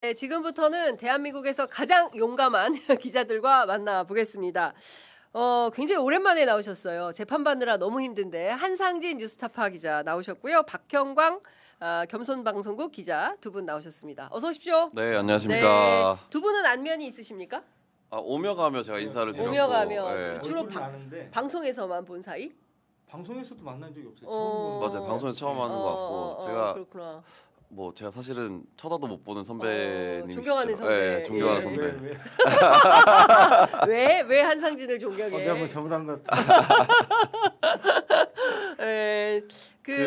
네, 지금부터는 대한민국에서 가장 용감한 기자들과 만나보겠습니다. 굉장히 오랜만에 나오셨어요. 재판받느라 너무 힘든데 한상진 뉴스타파 기자 나오셨고요. 박형광 겸손방송국 기자 두 분 나오셨습니다. 어서 오십시오. 네, 안녕하십니까. 네, 두 분은 안면이 있으십니까? 오며 가며 제가 인사를 드렸고. 오며 가며. 네. 주로 아는데 방송에서만 본 사이? 방송에서도 만난 적이 없어요. 어. 처음 맞아요. 방송에서 처음 하는 것 같고 제가 그렇구나. 제가 사실은 쳐다도 못 보는 선배님이시죠. 존경하는 선배. 네, 존경하는 예. 선배. 왜 한상진을 존경해? 내가 뭐 잘못한 것 같아.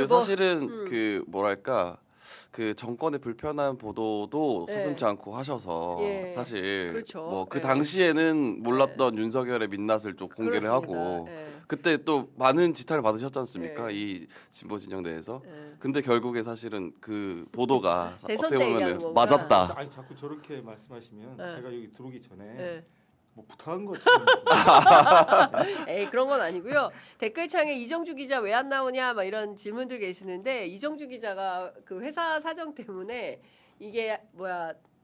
사실은 뭐랄까 그 정권의 불편한 보도도 네. 서슴지 않고 하셔서 예. 사실 그렇죠. 그 예. 당시에는 몰랐던 윤석열의 민낯을 좀 공개를 그렇습니다. 하고 예. 그때 또 많은 지탄을 받으셨지 않습니까? 예. 이 진보 진영 내에서. 예. 근데 결국에 사실은 그 보도가 대선 어떻게 때 얘기하는 보면 거구나. 맞았다. 아니 자꾸 저렇게 말씀하시면 네. 제가 여기 들어오기 전에 예. 뭐 부탁한 것처럼. 에이 그런 건 아니고요. 댓글창에 이정주 기자 왜 안 나오냐 막 이런 질문들 계시는데 이정주 기자가 그 회사 사정 때문에 이게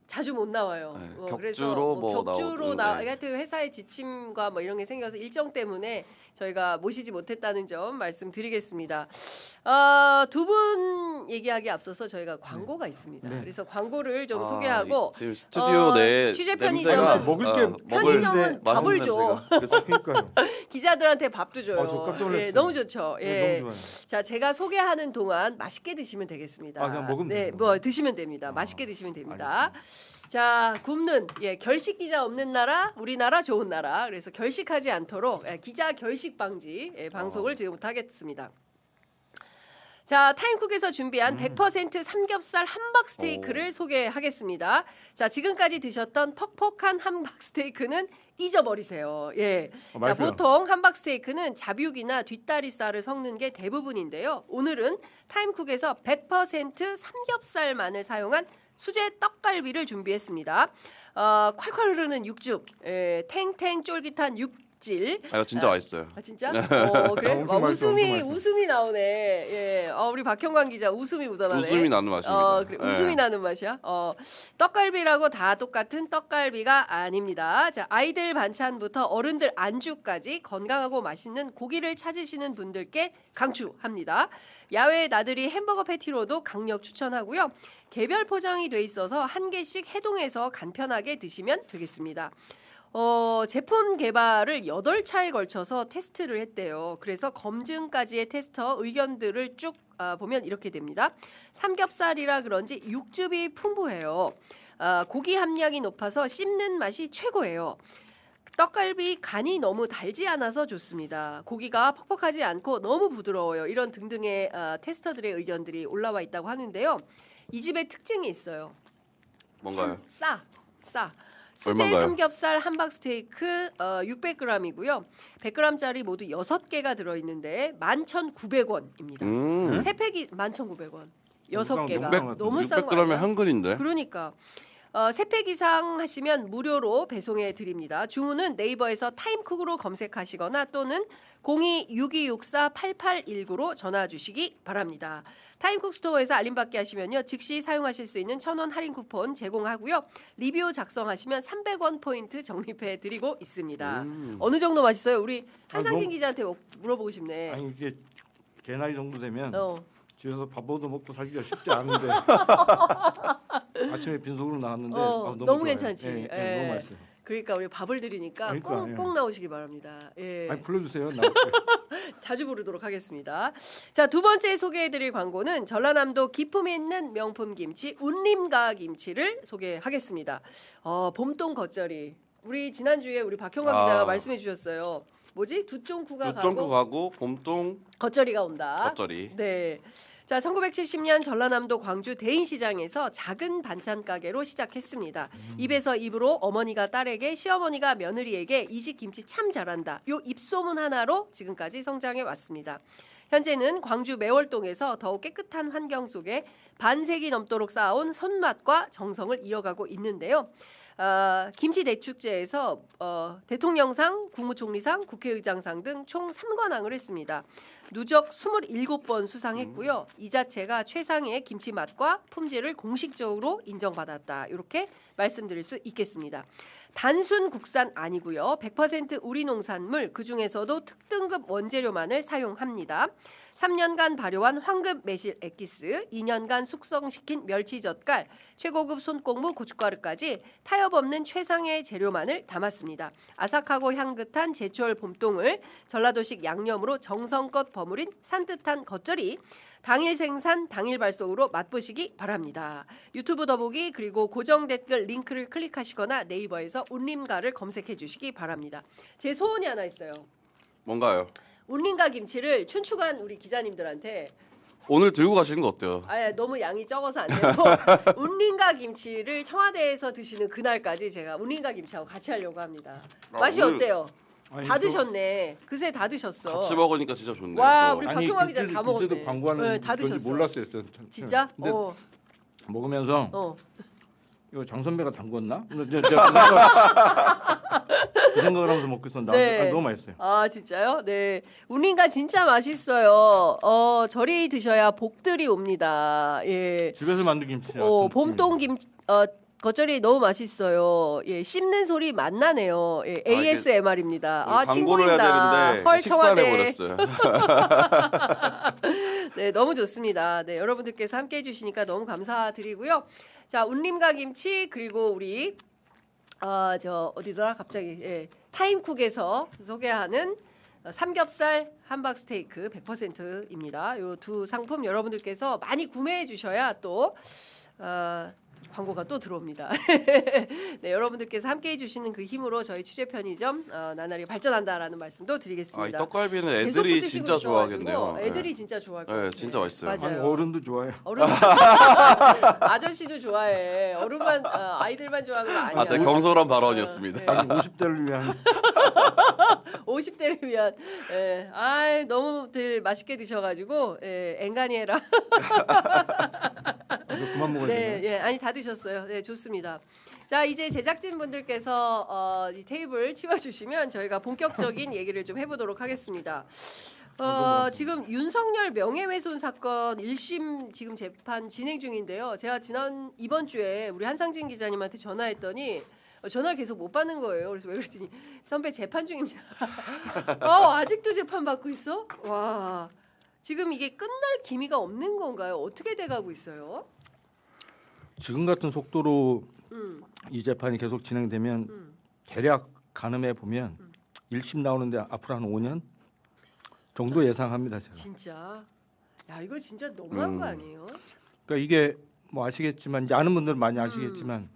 자주 못 나와요. 네, 그래서 격주로 하여튼 회사의 지침과 뭐 이런 게 생겨서 일정 때문에 저희가 모시지 못했다는 점 말씀드리겠습니다. 두 분 얘기하기 앞서서 저희가 광고가 있습니다. 네. 그래서 광고를 좀 소개하고 지금 스튜디오 내 취재 냄새가 편의점은 먹을 게 편의점은 밥을 맛있는 줘. 냄새가. 그러니까요. 기자들한테 밥도 줘요. 저 깜짝 놀랐어요. 예, 너무 좋죠. 예. 네, 너무 좋아요. 자, 제가 소개하는 동안 맛있게 드시면 되겠습니다. 그냥 먹으면 네, 돼요. 뭐 드시면 됩니다. 맛있게 드시면 됩니다. 자, 굽는 결식 기자 없는 나라, 우리나라 좋은 나라. 그래서 결식하지 않도록 기자 결식 방지 방송을 지금부터 하겠습니다. 자, 타임쿡에서 준비한 100% 삼겹살 함박 스테이크를 소개하겠습니다. 자, 지금까지 드셨던 퍽퍽한 함박 스테이크는 잊어버리세요. 예. 자, 맛있어요. 보통 함박 스테이크는 잡육이나 뒷다리살을 섞는 게 대부분인데요. 오늘은 타임쿡에서 100% 삼겹살만을 사용한 수제 떡갈비를 준비했습니다. 콸콸 흐르는 육즙, 탱탱 쫄깃한 육질. 이거 진짜 맛있어요. 아 진짜? 그래? 엄청 맛있어, 엄청 맛있어. 웃음이 나오네. 예. 우리 박형광 기자 웃음이 묻어나네. 웃음이 나는 맛입니다. 그래, 네. 웃음이 나는 맛이야. 떡갈비라고 다 똑같은 떡갈비가 아닙니다. 자, 아이들 반찬부터 어른들 안주까지 건강하고 맛있는 고기를 찾으시는 분들께 강추합니다. 야외 나들이 햄버거 패티로도 강력 추천하고요. 개별 포장이 돼 있어서 한 개씩 해동해서 간편하게 드시면 되겠습니다. 제품 개발을 8차에 걸쳐서 테스트를 했대요. 그래서 검증까지의 테스터 의견들을 쭉 보면 이렇게 됩니다. 삼겹살이라 그런지 육즙이 풍부해요. 고기 함량이 높아서 씹는 맛이 최고예요. 떡갈비 간이 너무 달지 않아서 좋습니다. 고기가 퍽퍽하지 않고 너무 부드러워요. 이런 등등의 테스터들의 의견들이 올라와 있다고 하는데요. 이 집의 특징이 있어요. 뭔가요? 참 싸. 수제 얼마인가요? 삼겹살 함박 스테이크 600g이고요. 100g짜리 모두 6개가 들어있는데 11,900원입니다. 세 팩이 11,900원. 6개가. 너무 싼 거 600g이면 아니야? 한근인데. 그러니까. 3팩 이상 하시면 무료로 배송해 드립니다. 주문은 네이버에서 타임쿡으로 검색하시거나 또는 02-6264-8819로 전화 주시기 바랍니다. 타임쿡 스토어에서 알림받기 하시면요. 즉시 사용하실 수 있는 1,000원 할인 쿠폰 제공하고요. 리뷰 작성하시면 300원 포인트 적립해 드리고 있습니다. 어느 정도 맛있어요? 우리 한상진 너무- 기자한테 물어보고 싶네. 아니 이게 개 나이 정도 되면 어. 집에서 밥 먹고 살기가 쉽지 않은데 아침에 빈속으로 나왔는데 너무 좋아요. 괜찮지. 예, 예. 너무 맛있어요. 그러니까 우리 밥을 드리니까 그러니까, 꼭 나오시기 바랍니다. 예. 아니 불러주세요. 자주 부르도록 하겠습니다. 자, 두 번째 소개해드릴 광고는 전라남도 기품 있는 명품 김치 운림가 김치를 소개하겠습니다. 봄동 겉절이. 우리 지난주에 우리 박형광 기자가 말씀해 주셨어요. 뭐지? 두쫑쿠가 두쫑쿠 가고 가고 봄동 겉절이가 온다. 겉절이. 네. 자, 1970년 전라남도 광주 대인시장에서 작은 반찬 가게로 시작했습니다. 입에서 입으로 어머니가 딸에게, 시어머니가 며느리에게 이 집 김치 참 잘한다. 요 입소문 하나로 지금까지 성장해 왔습니다. 현재는 광주 매월동에서 더욱 깨끗한 환경 속에 반세기 넘도록 쌓아온 손맛과 정성을 이어가고 있는데요. 김치 대축제에서 대통령상, 국무총리상, 국회의장상 등 총 3관왕을 했습니다. 누적 27번 수상했고요. 이 자체가 최상의 김치 맛과 품질을 공식적으로 인정받았다. 이렇게 말씀드릴 수 있겠습니다. 단순 국산 아니고요. 100% 우리 농산물 그중에서도 특등급 원재료만을 사용합니다. 3년간 발효한 황금 매실 엑기스, 2년간 숙성시킨 멸치 젓갈, 최고급 손꼽무 고춧가루까지 타협 없는 최상의 재료만을 담았습니다. 아삭하고 향긋한 제철 봄동을 전라도식 양념으로 정성껏 버무린 산뜻한 겉절이, 당일 생산 당일 발송으로 맛보시기 바랍니다. 유튜브 더보기 그리고 고정 댓글 링크를 클릭하시거나 네이버에서 운림가를 검색해 주시기 바랍니다. 제 소원이 하나 있어요. 뭔가요? 운림가 김치를 춘추관 우리 기자님들한테 오늘 들고 가시는 거 어때요? 너무 양이 적어서 안 되고 운림가 김치를 청와대에서 드시는 그날까지 제가 운림가 김치하고 같이 하려고 합니다. 맛이 오늘 어때요? 아니, 다 드셨네. 그새 다 드셨어. 같이 먹으니까 진짜 좋네요. 와, 또. 우리 박형화 기자 다 먹었네. 그때도 광고하는 네, 다 건지 드셨어요. 몰랐어요. 진짜? 근데 먹으면서 이거 장 선배가 담궜나? 그 생각을 하면서 먹고 있었는데 네. 너무 맛있어요. 아 진짜요? 네, 운림가 진짜 맛있어요. 저리 드셔야 복들이 옵니다. 예. 집에서 만든 김치. 봄동 김치 겉절이 너무 맛있어요. 예, 씹는 소리 맛나네요. 예, ASMR입니다. 광고를 해야 친구입니다. 되는데 헐 식사를 청와대. 해버렸어요. 네, 너무 좋습니다. 네, 여러분들께서 함께해 주시니까 너무 감사드리고요. 자, 운림가 김치 그리고 우리 저 어디더라 갑자기 타임쿡에서 소개하는 삼겹살 함박 스테이크 100%입니다. 요 두 상품 여러분들께서 많이 구매해 주셔야 또 광고가 또 들어옵니다. 네, 여러분들께서 함께해 주시는 그 힘으로 저희 취재 편의점 나날이 발전한다라는 말씀도 드리겠습니다. 이 떡갈비는 계속 애들이 붙으시고 진짜 있어가지고 좋아하겠네요. 애들이 진짜 좋아할 것 같아요. 진짜 맛있어요. 맞아요. 아니, 어른도 좋아해요. 어른 아저씨도 좋아해. 어른만 아이들만 좋아하는 거 아니야. 제가 경솔한 발언이었습니다. 네. 50대를 위한 50대를 위한 너무들 맛있게 드셔가지고 앵간히 해라. 이거 그만 먹어야 되네. 네, 아니 다 드셨어요. 네, 좋습니다. 자, 이제 제작진 분들께서 이 테이블 치워주시면 저희가 본격적인 얘기를 좀 해보도록 하겠습니다. 지금 윤석열 명예훼손 사건 1심 지금 재판 진행 중인데요. 제가 이번 주에 우리 한상진 기자님한테 전화했더니 전화를 계속 못 받는 거예요. 그래서 왜 그랬더니 선배 재판 중입니다. 아직도 재판 받고 있어? 와, 지금 이게 끝날 기미가 없는 건가요? 어떻게 돼가고 있어요? 지금 같은 속도로 이 재판이 계속 진행되면 대략 가늠해 보면 1심 나오는데 앞으로 한 5년 정도 예상합니다. 제가. 진짜. 야, 이거 진짜 너무한 거 아니에요? 그러니까 이게 뭐 아시겠지만 이제 아는 분들은 많이 아시겠지만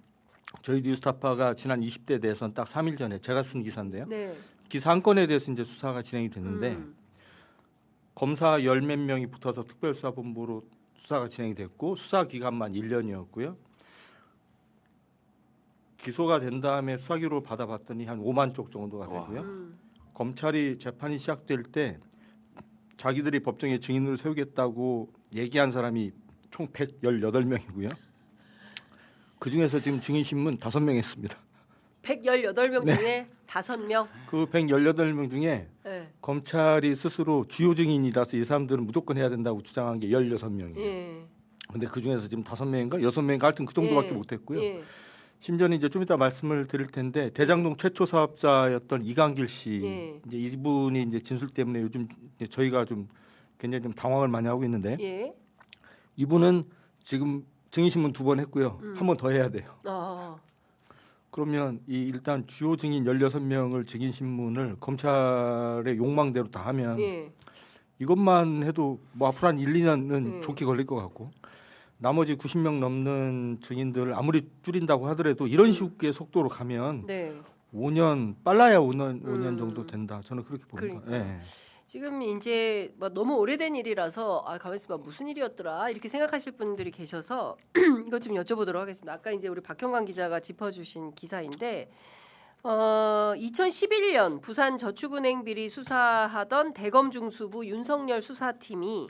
저희 뉴스타파가 지난 20대 대선 딱 3일 전에 제가 쓴 기사인데요. 네. 기사 한 건에 대해서 이제 수사가 진행이 됐는데 검사 10몇 명이 붙어서 특별수사본부로 수사가 진행이 됐고 수사 기간만 1년이었고요. 기소가 된 다음에 수사 기록을 받아봤더니 한 5만 쪽 정도가 되고요. 검찰이 재판이 시작될 때 자기들이 법정에 증인으로 세우겠다고 얘기한 사람이 총 118명이고요. 그중에서 지금 증인 신문 5명 했습니다. 118명 중에 5명. 그 118명 중에 네. 검찰이 스스로 주요 증인이라서 이 사람들은 무조건 해야 된다고 주장한 게 16명이에요. 예. 근데 그 중에서 지금 5명인가 6명인가 하여튼 그 정도밖에 예. 못 했고요. 예. 심지어는 이제 좀 이따 말씀을 드릴 텐데 대장동 최초 사업자였던 이강길 씨 예. 이제 이분이 이제 진술 때문에 요즘 이제 저희가 좀 굉장히 좀 당황을 많이 하고 있는데 예. 이분은 지금 증인 신문 2번 했고요. 한 번 더 해야 돼요. 그러면 이 일단 주요 증인 16명을 증인 신문을 검찰의 욕망대로 다 하면 예. 이것만 해도 뭐 앞으로 한 1, 2년은 좋게 걸릴 것 같고 나머지 90명 넘는 증인들을 아무리 줄인다고 하더라도 이런 식의 속도로 가면 네. 5년 빨라야 5년 정도 된다. 저는 그렇게 봅니다. 그러니까. 예. 지금 이제 뭐 너무 오래된 일이라서 가만히 있어봐 무슨 일이었더라 이렇게 생각하실 분들이 계셔서 이것 좀 여쭤보도록 하겠습니다. 아까 이제 우리 박형광 기자가 짚어주신 기사인데 2011년 부산 저축은행 비리 수사하던 대검중수부 윤석열 수사팀이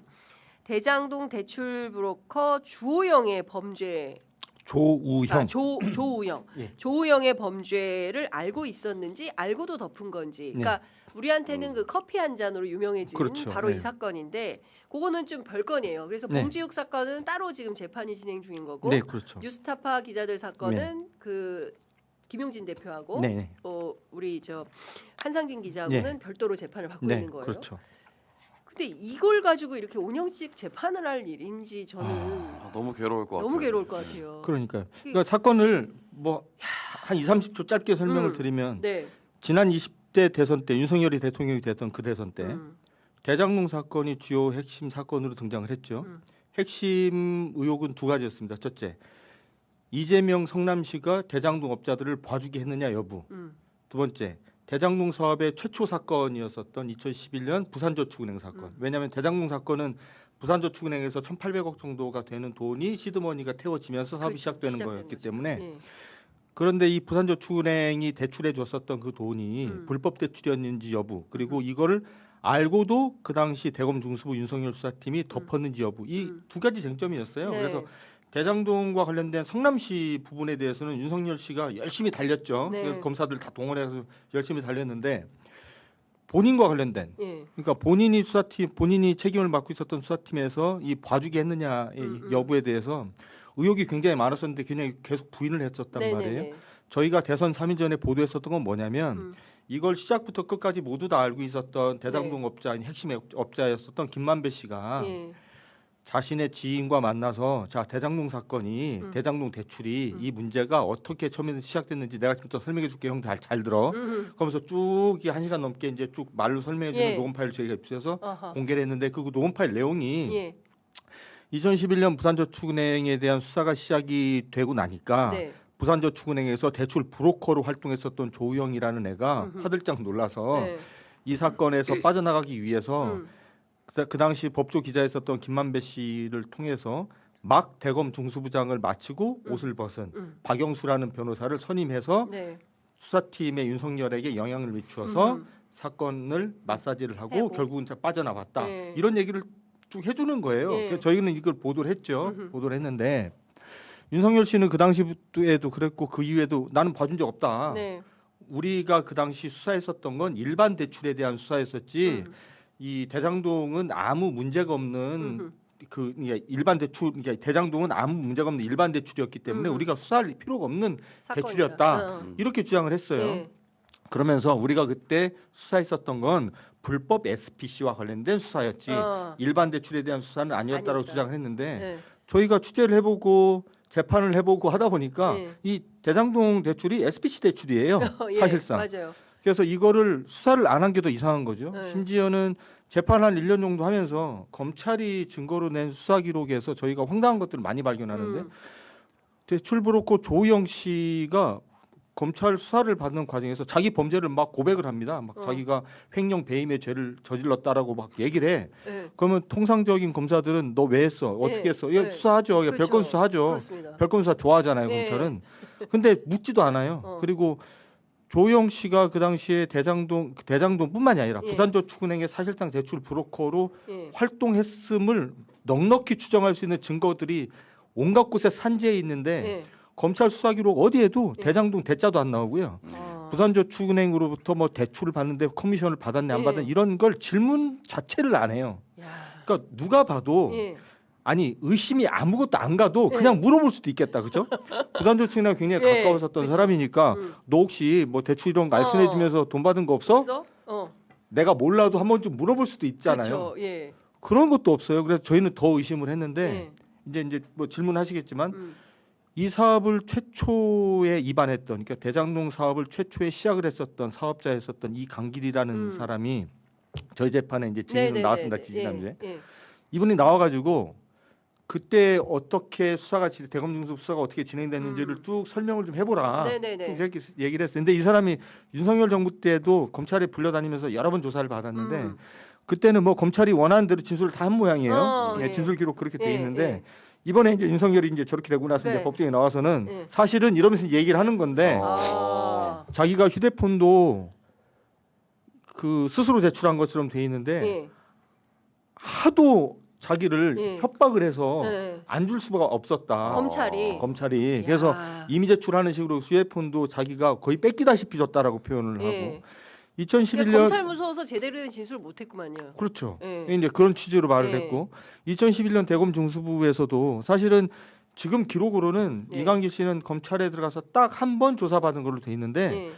대장동 대출 브로커 주호영의 범죄 조우형. 조우영. 예. 조우영의 범죄를 알고 있었는지 알고도 덮은 건지. 그러니까 우리한테는 그 커피 한 잔으로 유명해진 그렇죠. 바로 네. 이 사건인데 그거는 좀 별건이에요. 그래서 네. 봉지욱 사건은 따로 지금 재판이 진행 중인 거고 네, 그렇죠. 뉴스타파 기자들 사건은 그 김용진 대표하고 네. 우리 저 한상진 기자하고는 별도로 재판을 받고 네, 있는 거예요. 그렇죠. 근데 이걸 가지고 이렇게 5년씩 재판을 할 일인지 저는 너무 괴로울 것 같아요. 너무 괴로울 것 같아요. 그러니까요. 그러니까 사건을 뭐 한 2, 30초 짧게 설명을 드리면 네. 지난 20대 대선 때 윤석열이 대통령이 됐던 그 대선 때 대장동 사건이 주요 핵심 사건으로 등장을 했죠. 핵심 의혹은 두 가지였습니다. 첫째, 이재명 성남시가 대장동 업자들을 봐주게 했느냐 여부. 두 번째, 대장동 사업의 최초 사건이었었던 2011년 부산저축은행 사건. 왜냐하면 대장동 사건은 부산저축은행에서 1,800억 정도가 되는 돈이 시드머니가 태워지면서 사업이 시작되는 거였기 거죠. 때문에 네. 그런데 이 부산저축은행이 대출해 줬었던 그 돈이 불법 대출이었는지 여부 그리고 이거를 알고도 그 당시 대검 중수부 윤석열 수사팀이 덮었는지 여부 이 두 가지 쟁점이었어요. 네. 그래서 대장동과 관련된 성남시 부분에 대해서는 윤석열 씨가 열심히 달렸죠. 네. 그래서 검사들 다 동원해서 열심히 달렸는데 본인과 관련된 예. 그러니까 본인이 책임을 맡고 있었던 수사팀에서 이 봐주게 했느냐의 여부에 대해서 의혹이 굉장히 많았었는데 그냥 계속 부인을 했었단 말이에요. 네네네. 저희가 대선 3일 전에 보도했었던 건 뭐냐면 이걸 시작부터 끝까지 모두 다 알고 있었던 대장동 업자인 핵심 업자였었던 김만배 씨가 예. 자신의 지인과 만나서 자 대장동 사건이 대장동 대출이 이 문제가 어떻게 처음에 시작됐는지 내가 지금부터 설명해 줄게 형 잘 들어. 그러면서 쭉 1시간 넘게 이제 쭉 말로 설명해 주는 예. 녹음 파일을 저희가 입수해서 어허. 공개를 했는데 그 녹음 파일 내용이 예. 2011년 부산저축은행에 대한 수사가 시작이 되고 나니까 네. 부산저축은행에서 대출 브로커로 활동했었던 조우영이라는 애가 화들짝 놀라서 네. 이 사건에서 빠져나가기 위해서 그 당시 법조 기자였었던 김만배 씨를 통해서 막 대검 중수부장을 마치고 옷을 벗은 박영수라는 변호사를 선임해서 네. 수사팀의 윤석열에게 영향을 미추어서 사건을 마사지를 하고 해고. 결국은 빠져나왔다. 네. 이런 얘기를 쭉 해주는 거예요. 예. 그래서 저희는 이걸 보도를 했죠. 보도를 했는데 윤석열 씨는 그 당시에도 그랬고 그 이후에도 나는 봐준 적 없다. 네. 우리가 그 당시 수사했었던 건 일반 대출에 대한 수사였었지 이 대장동은 아무 문제가 없는 그 일반 대출 그러니까 대장동은 아무 문제가 없는 일반 대출이었기 때문에 우리가 수사할 필요가 없는 사건이다. 대출이었다. 어. 이렇게 주장을 했어요. 예. 그러면서 우리가 그때 수사했었던 건 불법 SPC와 관련된 수사였지 일반 대출에 대한 수사는 아니었다고 아니었다. 주장을 했는데 네. 저희가 취재를 해보고 재판을 해보고 하다 보니까 네. 이 대장동 대출이 SPC 대출이에요. 예. 사실상. 맞아요. 그래서 이거를 수사를 안 한 게 더 이상한 거죠. 네. 심지어는 재판 한 1년 정도 하면서 검찰이 증거로 낸 수사 기록에서 저희가 황당한 것들을 많이 발견하는데 대출 브로커 조우영 씨가 검찰 수사를 받는 과정에서 자기 범죄를 막 고백을 합니다. 막 자기가 횡령 배임의 죄를 저질렀다라고 막 얘기를 해. 예. 그러면 통상적인 검사들은 너 왜 했어? 어떻게 네. 했어? 이거 네. 수사하죠. 이거 그렇죠. 별건 수사하죠. 그렇습니다. 별건 수사 좋아하잖아요, 네. 검찰은. 근데 묻지도 않아요. 그리고 조영 씨가 그 당시에 대장동뿐만이 아니라 예. 부산저축은행의 사실상 대출 브로커로 예. 활동했음을 넉넉히 추정할 수 있는 증거들이 온갖 곳에 산재해 있는데 예. 검찰 수사 기록 어디에도 대장동 대자도 안 나오고요. 아. 부산저축은행으로부터 뭐 대출을 받는데 커미션을 받았네 안 예. 받았네 이런 걸 질문 자체를 안 해요. 야. 그러니까 누가 봐도 예. 아니 의심이 아무것도 안 가도 그냥 물어볼 수도 있겠다, 그죠? 부산저축은행 굉장히 예, 가까웠었던 그쵸. 사람이니까 너 혹시 뭐 대출 이런 거 알선해주면서 돈 받은 거 없어? 없어? 내가 몰라도 한 번쯤 물어볼 수도 있잖아요. 그렇죠. 예. 그런 것도 없어요. 그래서 저희는 더 의심을 했는데 예. 이제 뭐 질문하시겠지만 이 사업을 최초에 입안했던 그러니까 대장동 사업을 최초에 시작을 했었던 사업자였었던 이 강길이라는 사람이 저희 재판에 이제 증인으로 네네네네. 나왔습니다. 지지난주에 예. 이분이 나와가지고 그때 어떻게 대검 중수 수사가 어떻게 진행됐는지를 쭉 설명을 좀 해보라. 네네네. 쭉 이렇게 얘기를 했어요. 근데 이 사람이 윤석열 정부 때도 검찰에 불려다니면서 여러 번 조사를 받았는데 그때는 뭐 검찰이 원하는 대로 진술을 다 한 모양이에요. 예. 진술 기록 그렇게 돼 예, 있는데 예. 이번에 이제 윤석열이 이제 저렇게 되고 나서 네. 이제 법정에 나와서는 예. 사실은 이러면서 얘기를 하는 건데 아. 자기가 휴대폰도 그 스스로 제출한 것처럼 돼 있는데 예. 하도 자기를 예. 협박을 해서 네. 안 줄 수가 없었다. 검찰이. 그래서 야. 이미 제출하는 식으로 수혜폰도 자기가 거의 뺏기다시피 줬다라고 표현을 예. 하고 그러니까 2011년 검찰 무서워서 제대로 된 진술을 못했구만요. 그렇죠. 예. 이제 그런 취지로 말을 예. 했고 2011년 대검 중수부에서도 사실은 지금 기록으로는 예. 이강길 씨는 검찰에 들어가서 딱 한 번 조사받은 걸로 돼 있는데 예.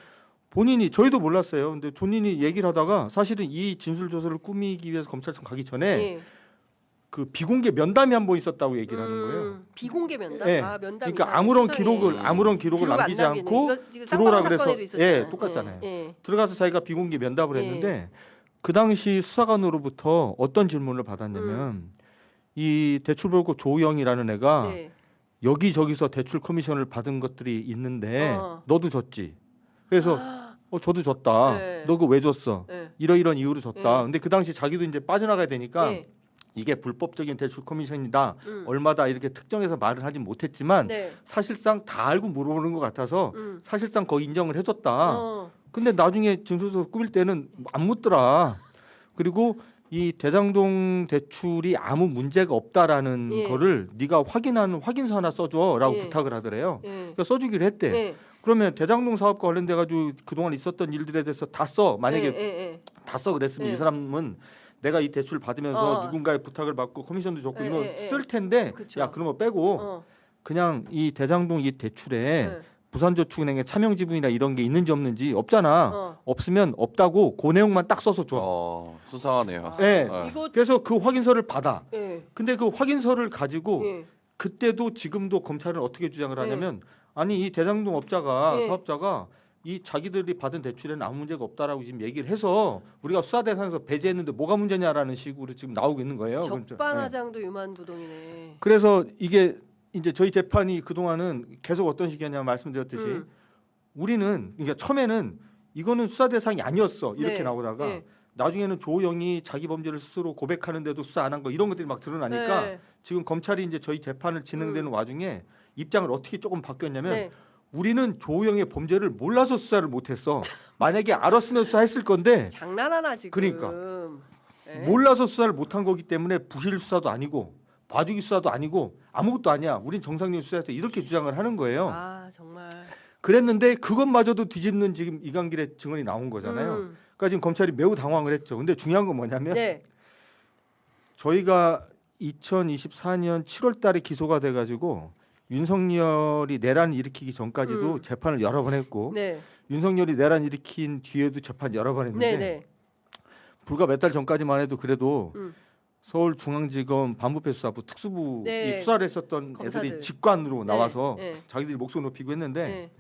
본인이 저희도 몰랐어요. 근데 본인이 얘기를 하다가 사실은 이 진술 조서를 꾸미기 위해서 검찰청 가기 전에 예. 그 비공개 면담이 한 번 있었다고 얘기를 하는 거예요. 비공개 면담. 예. 아, 면담. 그러니까 아무런 기록을 남기지 기록 안 않고 남기네. 이거 지금 들어오라 쌍방울 그래서 사건에도 있었잖아요. 예, 똑같잖아요. 예. 들어가서 자기가 비공개 면담을 예. 했는데 그 당시 수사관으로부터 어떤 질문을 받았냐면 이 대출벌고 조영이라는 애가 네. 여기저기서 대출 커미션을 받은 것들이 있는데 어. 너도 줬지. 그래서 저도 줬다. 네. 너 그거 왜 줬어? 예. 이러이러한 이유로 줬다. 네. 근데 그 당시 자기도 이제 빠져나가야 되니까 예. 이게 불법적인 대출 커미션이다. 음. 얼마다 이렇게 특정해서 말을 하진 못했지만 네. 사실상 다 알고 물어보는 것 같아서 사실상 거의 인정을 해줬다. 어. 근데 나중에 진술서 꾸밀 때는 안 묻더라. 그리고 이 대장동 대출이 아무 문제가 없다라는 예. 거를 네가 확인하는 확인서 하나 써줘라고 예. 부탁을 하더래요. 예. 그러니까 써주기로 했대. 예. 그러면 대장동 사업과 관련돼 가지고 그동안 있었던 일들에 대해서 다 써. 만약에 예. 다 써 그랬으면 예. 이 사람은 내가 이 대출 받으면서 어. 누군가의 부탁을 받고 커미션도 줬고 예, 이거 예, 예. 쓸 텐데 그쵸. 야 그런 거 빼고 어. 그냥 이 대장동 이 대출에 예. 부산저축은행의 차명 지분이나 이런 게 있는지 없는지 없잖아. 어. 없으면 없다고 그 내용만 딱 써서 줘. 수상하네요. 예. 어. 이거 그래서 그 확인서를 받아. 예. 근데 그 확인서를 가지고 예. 그때도 지금도 검찰은 어떻게 주장을 하냐면 아니 이 대장동 업자가 예. 사업자가 이 자기들이 받은 대출에는 아무 문제가 없다라고 지금 얘기를 해서 우리가 수사 대상에서 배제했는데 뭐가 문제냐라는 식으로 지금 나오고 있는 거예요. 예. 적반하장도 유만부동이네. 그래서 이게 이제 저희 재판이 그동안은 계속 어떤 식이었냐 말씀드렸듯이 우리는 그러니까 처음에는 이거는 수사 대상이 아니었어 이렇게 네. 나오다가 네. 나중에는 조영이 자기 범죄를 스스로 고백하는데도 수사 안 한 거 이런 것들이 막 드러나니까 네. 지금 검찰이 이제 저희 재판을 진행되는 와중에 입장을 어떻게 조금 바뀌었냐면 네. 우리는 조영의 범죄를 몰라서 수사를 못했어. 만약에 알았으면 수사했을 건데 장난하나 지금. 그러니까. 예. 몰라서 수사를 못한 거기 때문에 부실 수사도 아니고 봐주기 수사도 아니고 아무것도 아니야. 우린 정상적인 수사에서 이렇게 주장을 하는 거예요. 아 정말. 그랬는데 그것마저도 뒤집는 지금 이강길의 증언이 나온 거잖아요. 그러니까 지금 검찰이 매우 당황을 했죠. 근데 중요한 건 뭐냐면 네. 저희가 2024년 7월 달에 기소가 돼 가지고 윤석열이 내란 일으키기 전까지도 재판을 여러 번 했고 네. 윤석열이 내란 일으킨 뒤에도 재판 여러 번 했는데 네. 네. 불과 몇 달 전까지만 해도 그래도 음. 서울중앙지검 반부패수사부 특수부 네. 이 수사를 했었던 검사들. 애들이 직관으로 네. 나와서 네. 자기들이 목소리 높이고 했는데 네.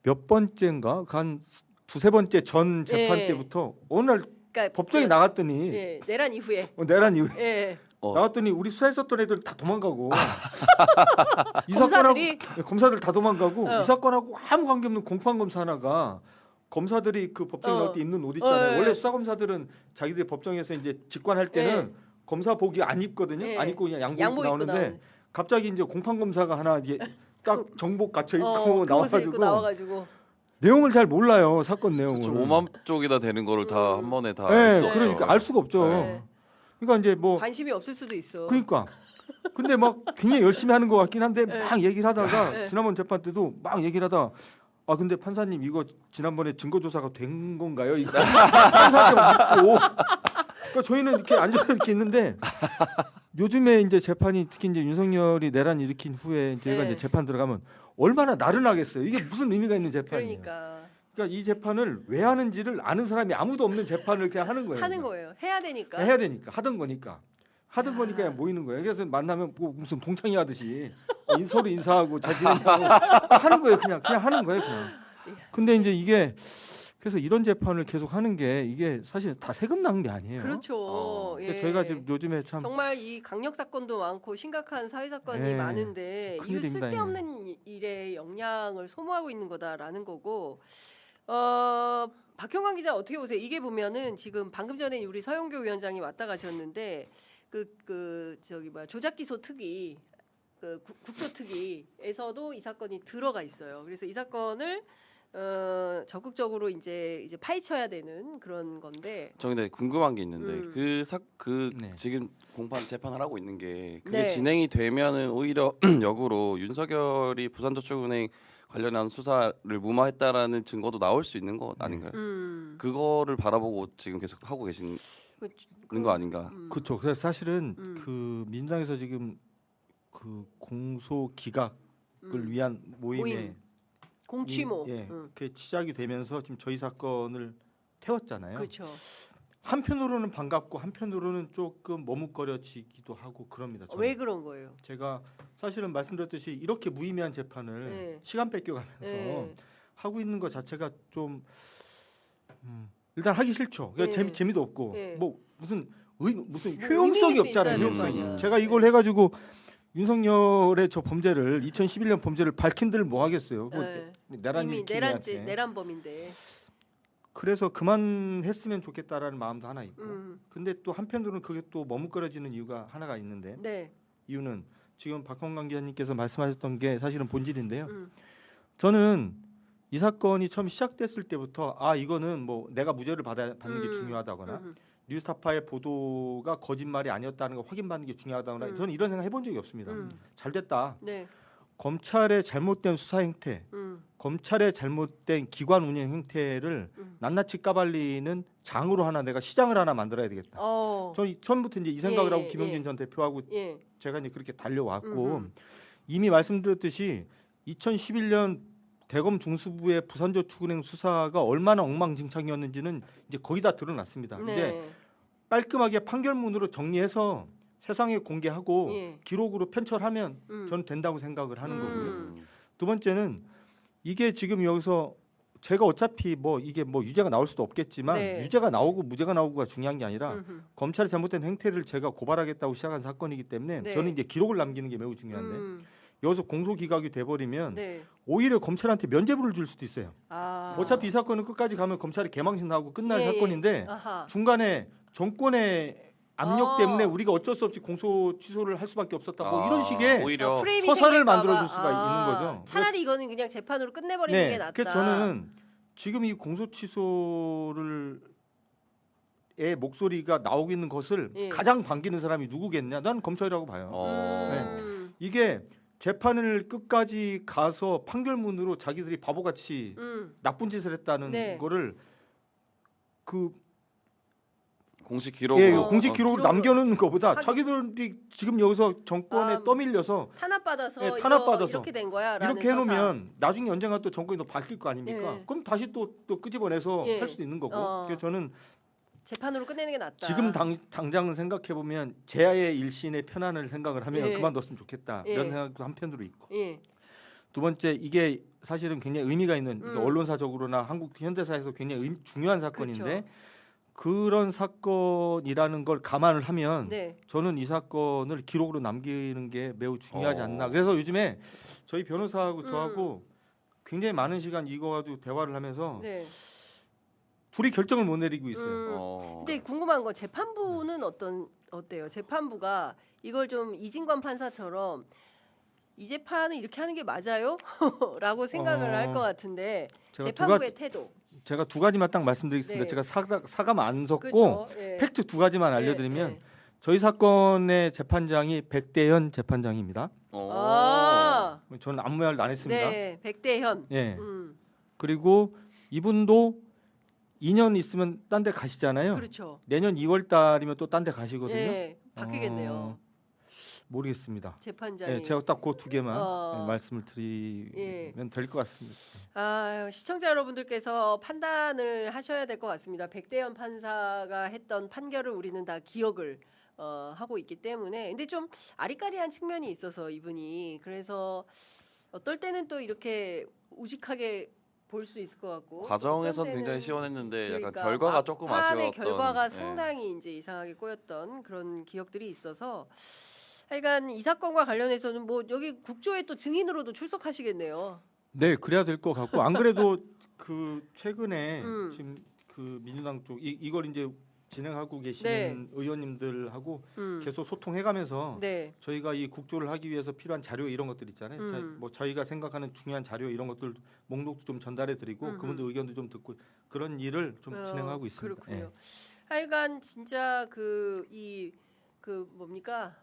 몇 번째인가 한 두세 번째 전 재판 네. 때부터 어느 날 그러니까 법정에 나갔더니 예. 내란 이후에. 내란 이후에 예. 나왔더니 우리 수사했었던 애들 다 도망가고 이 검사들이? 사건하고 검사들 다 도망가고 어. 이 사건하고 아무 관계없는 공판 검사 하나가 검사들이 그 법정에 나올 때 입는 옷 있잖아요. 예. 원래 수사 검사들은 자기들이 법정에서 이제 직관할 때는 검사 복이 안 입거든요. 예. 안 입고 그냥 양복 양복 입고 입고 나오는데 나오는. 갑자기 이제 공판 검사가 하나 이게 딱 정복 갖춰 입고 그 옷을 입고 나와가지고 나와가지고. 내용을 잘 몰라요 사건 내용을. 5만 쪽이나 되는 거를 다 한 번에 다 예, 알 수 없죠. 그러니까 알 수가 없죠. 네. 그러니까 이제 뭐 관심이 없을 수도 있어. 그러니까 근데 막 굉장히 열심히 하는 것 같긴 한데 네. 막 얘기를 하다가 네. 지난번 재판 때도 막 얘기를 하다 아 근데 판사님 이거 지난번에 증거 조사가 된 건가요? 이거 판사한테 막 묻고 그러니까 저희는 이렇게 앉아서 이렇게 있는데 요즘에 이제 재판이 특히 이제 윤석열이 내란 일으킨 후에 저희가 네. 이제 재판 들어가면 얼마나 나른하겠어요. 이게 무슨 의미가 있는 재판이에요. 그러니까 이 재판을 왜 하는지를 아는 사람이 아무도 없는 재판을 그냥 하는 거예요. 하는 거예요. 해야 되니까. 해야 되니까 하던 거니까 그냥 모이는 거예요. 그래서 만나면 뭐 무슨 동창회 하듯이 서로 인사하고 잘 지내냐고 하는 거예요. 그냥 하는 거예요. 그냥. 근데 이제 이게 그래서 이런 재판을 계속 하는 게 이게 사실 다 세금 나는 게 아니에요. 그렇죠. 그러니까 예. 저희가 지금 요즘에 참 정말 이 강력 사건도 많고 심각한 사회 사건이 예. 많은데 이 큰일입니다, 쓸데없는 일에 영향을 소모하고 있는 거다라는 거고. 박형광 기자 어떻게 보세요? 이게 보면은 지금 방금 전에 우리 서영교 위원장이 왔다 가셨는데 저기 조작기소 특위 국토특위에서도 이 사건이 들어가 있어요. 그래서 이 사건을 적극적으로 이제 파헤쳐야 되는 그런 건데. 저 근데 궁금한 게 있는데 네. 지금 공판 재판을 하고 있는 게 그게 네. 진행이 되면은 오히려 역으로 윤석열이 부산저축은행 관련한 수사를 무마했다라는 증거도 나올 수 있는 것 아닌가요? 그거를 바라보고 지금 계속 하고 계시는 거 아닌가? 그렇죠. 그래서 사실은 음. 그 민주당에서 지금 그 공소 기각을 위한 모임에 공취모. 예, 그 시작이 되면서 지금 저희 사건을 태웠잖아요. 그렇죠. 한편으로는 반갑고 한편으로는 조금 머뭇거려지기도 하고 그럽니다. 저는. 왜 그런 거예요? 제가 사실은 말씀드렸듯이 이렇게 무의미한 재판을 네. 시간 뺏겨가면서 네. 하고 있는 것 자체가 좀 일단 하기 싫죠. 그러니까 네. 재미도 없고 네. 뭐 무슨 무슨 뭐 효용성이 의미 없잖아요. 있어야 효용성이. 되는 거 제가 이걸 해가지고 윤석열의 저 범죄를 2011년 범죄를 밝힌들 뭐 하겠어요. 뭐 네. 내란이 이미 내란범인데. 그래서 그만했으면 좋겠다라는 마음도 하나 있고. 음. 근데 또 한편으로는 그게 또 머뭇거려지는 이유가 하나가 있는데 네. 이유는 지금 박홍광 기자님께서 말씀하셨던 게 사실은 본질인데요. 음. 저는 이 사건이 처음 시작됐을 때부터 이거는 뭐 내가 무죄를 받는 게 중요하다거나 뉴스타파의 보도가 거짓말이 아니었다는 걸 확인받는 게 중요하다거나 저는 이런 생각 해본 적이 없습니다. 잘 됐다. 네. 검찰의 잘못된 수사 행태, 검찰의 잘못된 기관 운영 행태를 낱낱이 까발리는 장으로 하나 내가 시장을 하나 만들어야 되겠다. 저는 처음부터 이제 이 생각을 예, 하고 김용진 예. 전 대표하고 예. 제가 이제 그렇게 달려왔고 이미 말씀드렸듯이 2011년 대검 중수부의 부산저축은행 수사가 얼마나 엉망진창이었는지는 이제 거의 다 드러났습니다. 네. 이제 깔끔하게 판결문으로 정리해서 세상에 공개하고 예. 기록으로 편철하면 저는 된다고 생각을 하는 거고요. 음. 두 번째는 이게 지금 여기서 제가 어차피 뭐 이게 뭐 유죄가 나올 수도 없겠지만 네. 유죄가 나오고 무죄가 나오고가 중요한 게 아니라 검찰의 잘못된 행태를 제가 고발하겠다고 시작한 사건이기 때문에 네. 저는 이제 기록을 남기는 게 매우 중요한데 여기서 공소 기각이 돼버리면 네. 오히려 검찰한테 면죄부를 줄 수도 있어요. 아. 어차피 이 사건은 끝까지 가면 검찰이 개망신 나고 끝날 예, 예. 사건인데 아하. 중간에 정권의 압력 아. 때문에 우리가 어쩔 수 없이 공소 취소를 할 수밖에 없었다. 뭐 이런 식의 오히려 프레임이 서사를 생길까 만들어줄 봐. 수가 있는 거죠. 차라리 이거는 그냥 재판으로 끝내버리는 게 낫다. 그래서 저는 지금 이 공소 취소를 의 목소리가 나오고 있는 것을 예. 가장 반기는 사람이 누구겠냐? 난 검찰이라고 봐요. 이게 재판을 끝까지 가서 판결문으로 자기들이 바보같이 나쁜 짓을 했다는 네. 거를 그 공식 기록으로 예, 공식 기록을 기록으로 남겨놓는 것보다 하긴. 자기들이 지금 여기서 정권에 떠밀려서 탄압받아서 예, 탄압받아서 이렇게 된 거야라는 이렇게 해놓으면 나중에 언젠가 또 정권이 또 바뀔 거 아닙니까? 예. 그럼 다시 또 끄집어내서 예. 할 수도 있는 거고. 어. 그래서 저는 재판으로 끝내는 게 낫다. 지금 당장은 생각해 보면 제야의 일신의 편안을 생각을 하면 예. 그만뒀으면 좋겠다 예. 이런 생각도 한편으로 있고. 예. 두 번째 이게 사실은 굉장히 의미가 있는 그러니까 음. 언론사적으로나 한국 현대사에서 굉장히 중요한 사건인데 그렇죠. 그런 사건이라는 걸 감안을 하면 네. 저는 이 사건을 기록으로 남기는 게 매우 중요하지 어. 않나. 그래서 요즘에 저희 변호사하고 저하고 굉장히 많은 시간 이거 가지고 대화를 하면서 네. 둘이 결정을 못 내리고 있어요. 근데 궁금한 건 재판부는 어때요? 재판부가 이걸 좀 이진관 판사처럼 이 재판은 이렇게 하는 게 맞아요? 라고 생각을 할 것 같은데 제가 재판부의 태도. 제가 두 가지만 딱 말씀드리겠습니다. 네. 제가 사감 안 섞고 그렇죠. 예. 팩트 두 가지만 예, 알려드리면 예. 저희 사건의 재판장이 백대현 재판장입니다. 아, 저는 아무 말도 안 했습니다. 네, 백대현. 예. 그리고 이분도 2년 있으면 딴 데 가시잖아요. 그렇죠. 내년 2월 달이면 또 딴 데 가시거든요. 예, 바뀌겠네요. 모르겠습니다. 재판장이. 예, 제가 딱 그 두 개만 어. 말씀을 드리면 예. 될 것 같습니다. 시청자 여러분들께서 판단을 하셔야 될 것 같습니다. 백대현 판사가 했던 판결을 우리는 다 기억을 하고 있기 때문에 근데 좀 아리까리한 측면이 있어서 이분이 그래서 어떨 때는 또 이렇게 우직하게 볼 수 있을 것 같고 과정에선 어떤 때는 굉장히 시원했는데 약간 그러니까 결과가 조금 막판의 아쉬웠던 결과가 예. 상당히 이제 이상하게 꼬였던 그런 기억들이 있어서 하여간 이 사건과 관련해서는 뭐 여기 국조에 또 증인으로도 출석하시겠네요. 네, 그래야 될 것 같고 안 그래도 그 최근에 음. 지금 그 민주당 쪽 이걸 이제 진행하고 계시는 의원님들하고 계속 소통해가면서 네. 저희가 이 국조를 하기 위해서 필요한 자료 이런 것들 있잖아요. 뭐 저희가 생각하는 중요한 자료 이런 것들 목록도 좀 전달해드리고 그분들 의견도 좀 듣고 그런 일을 좀 진행하고 있습니다. 그렇군요. 하여간 진짜 뭡니까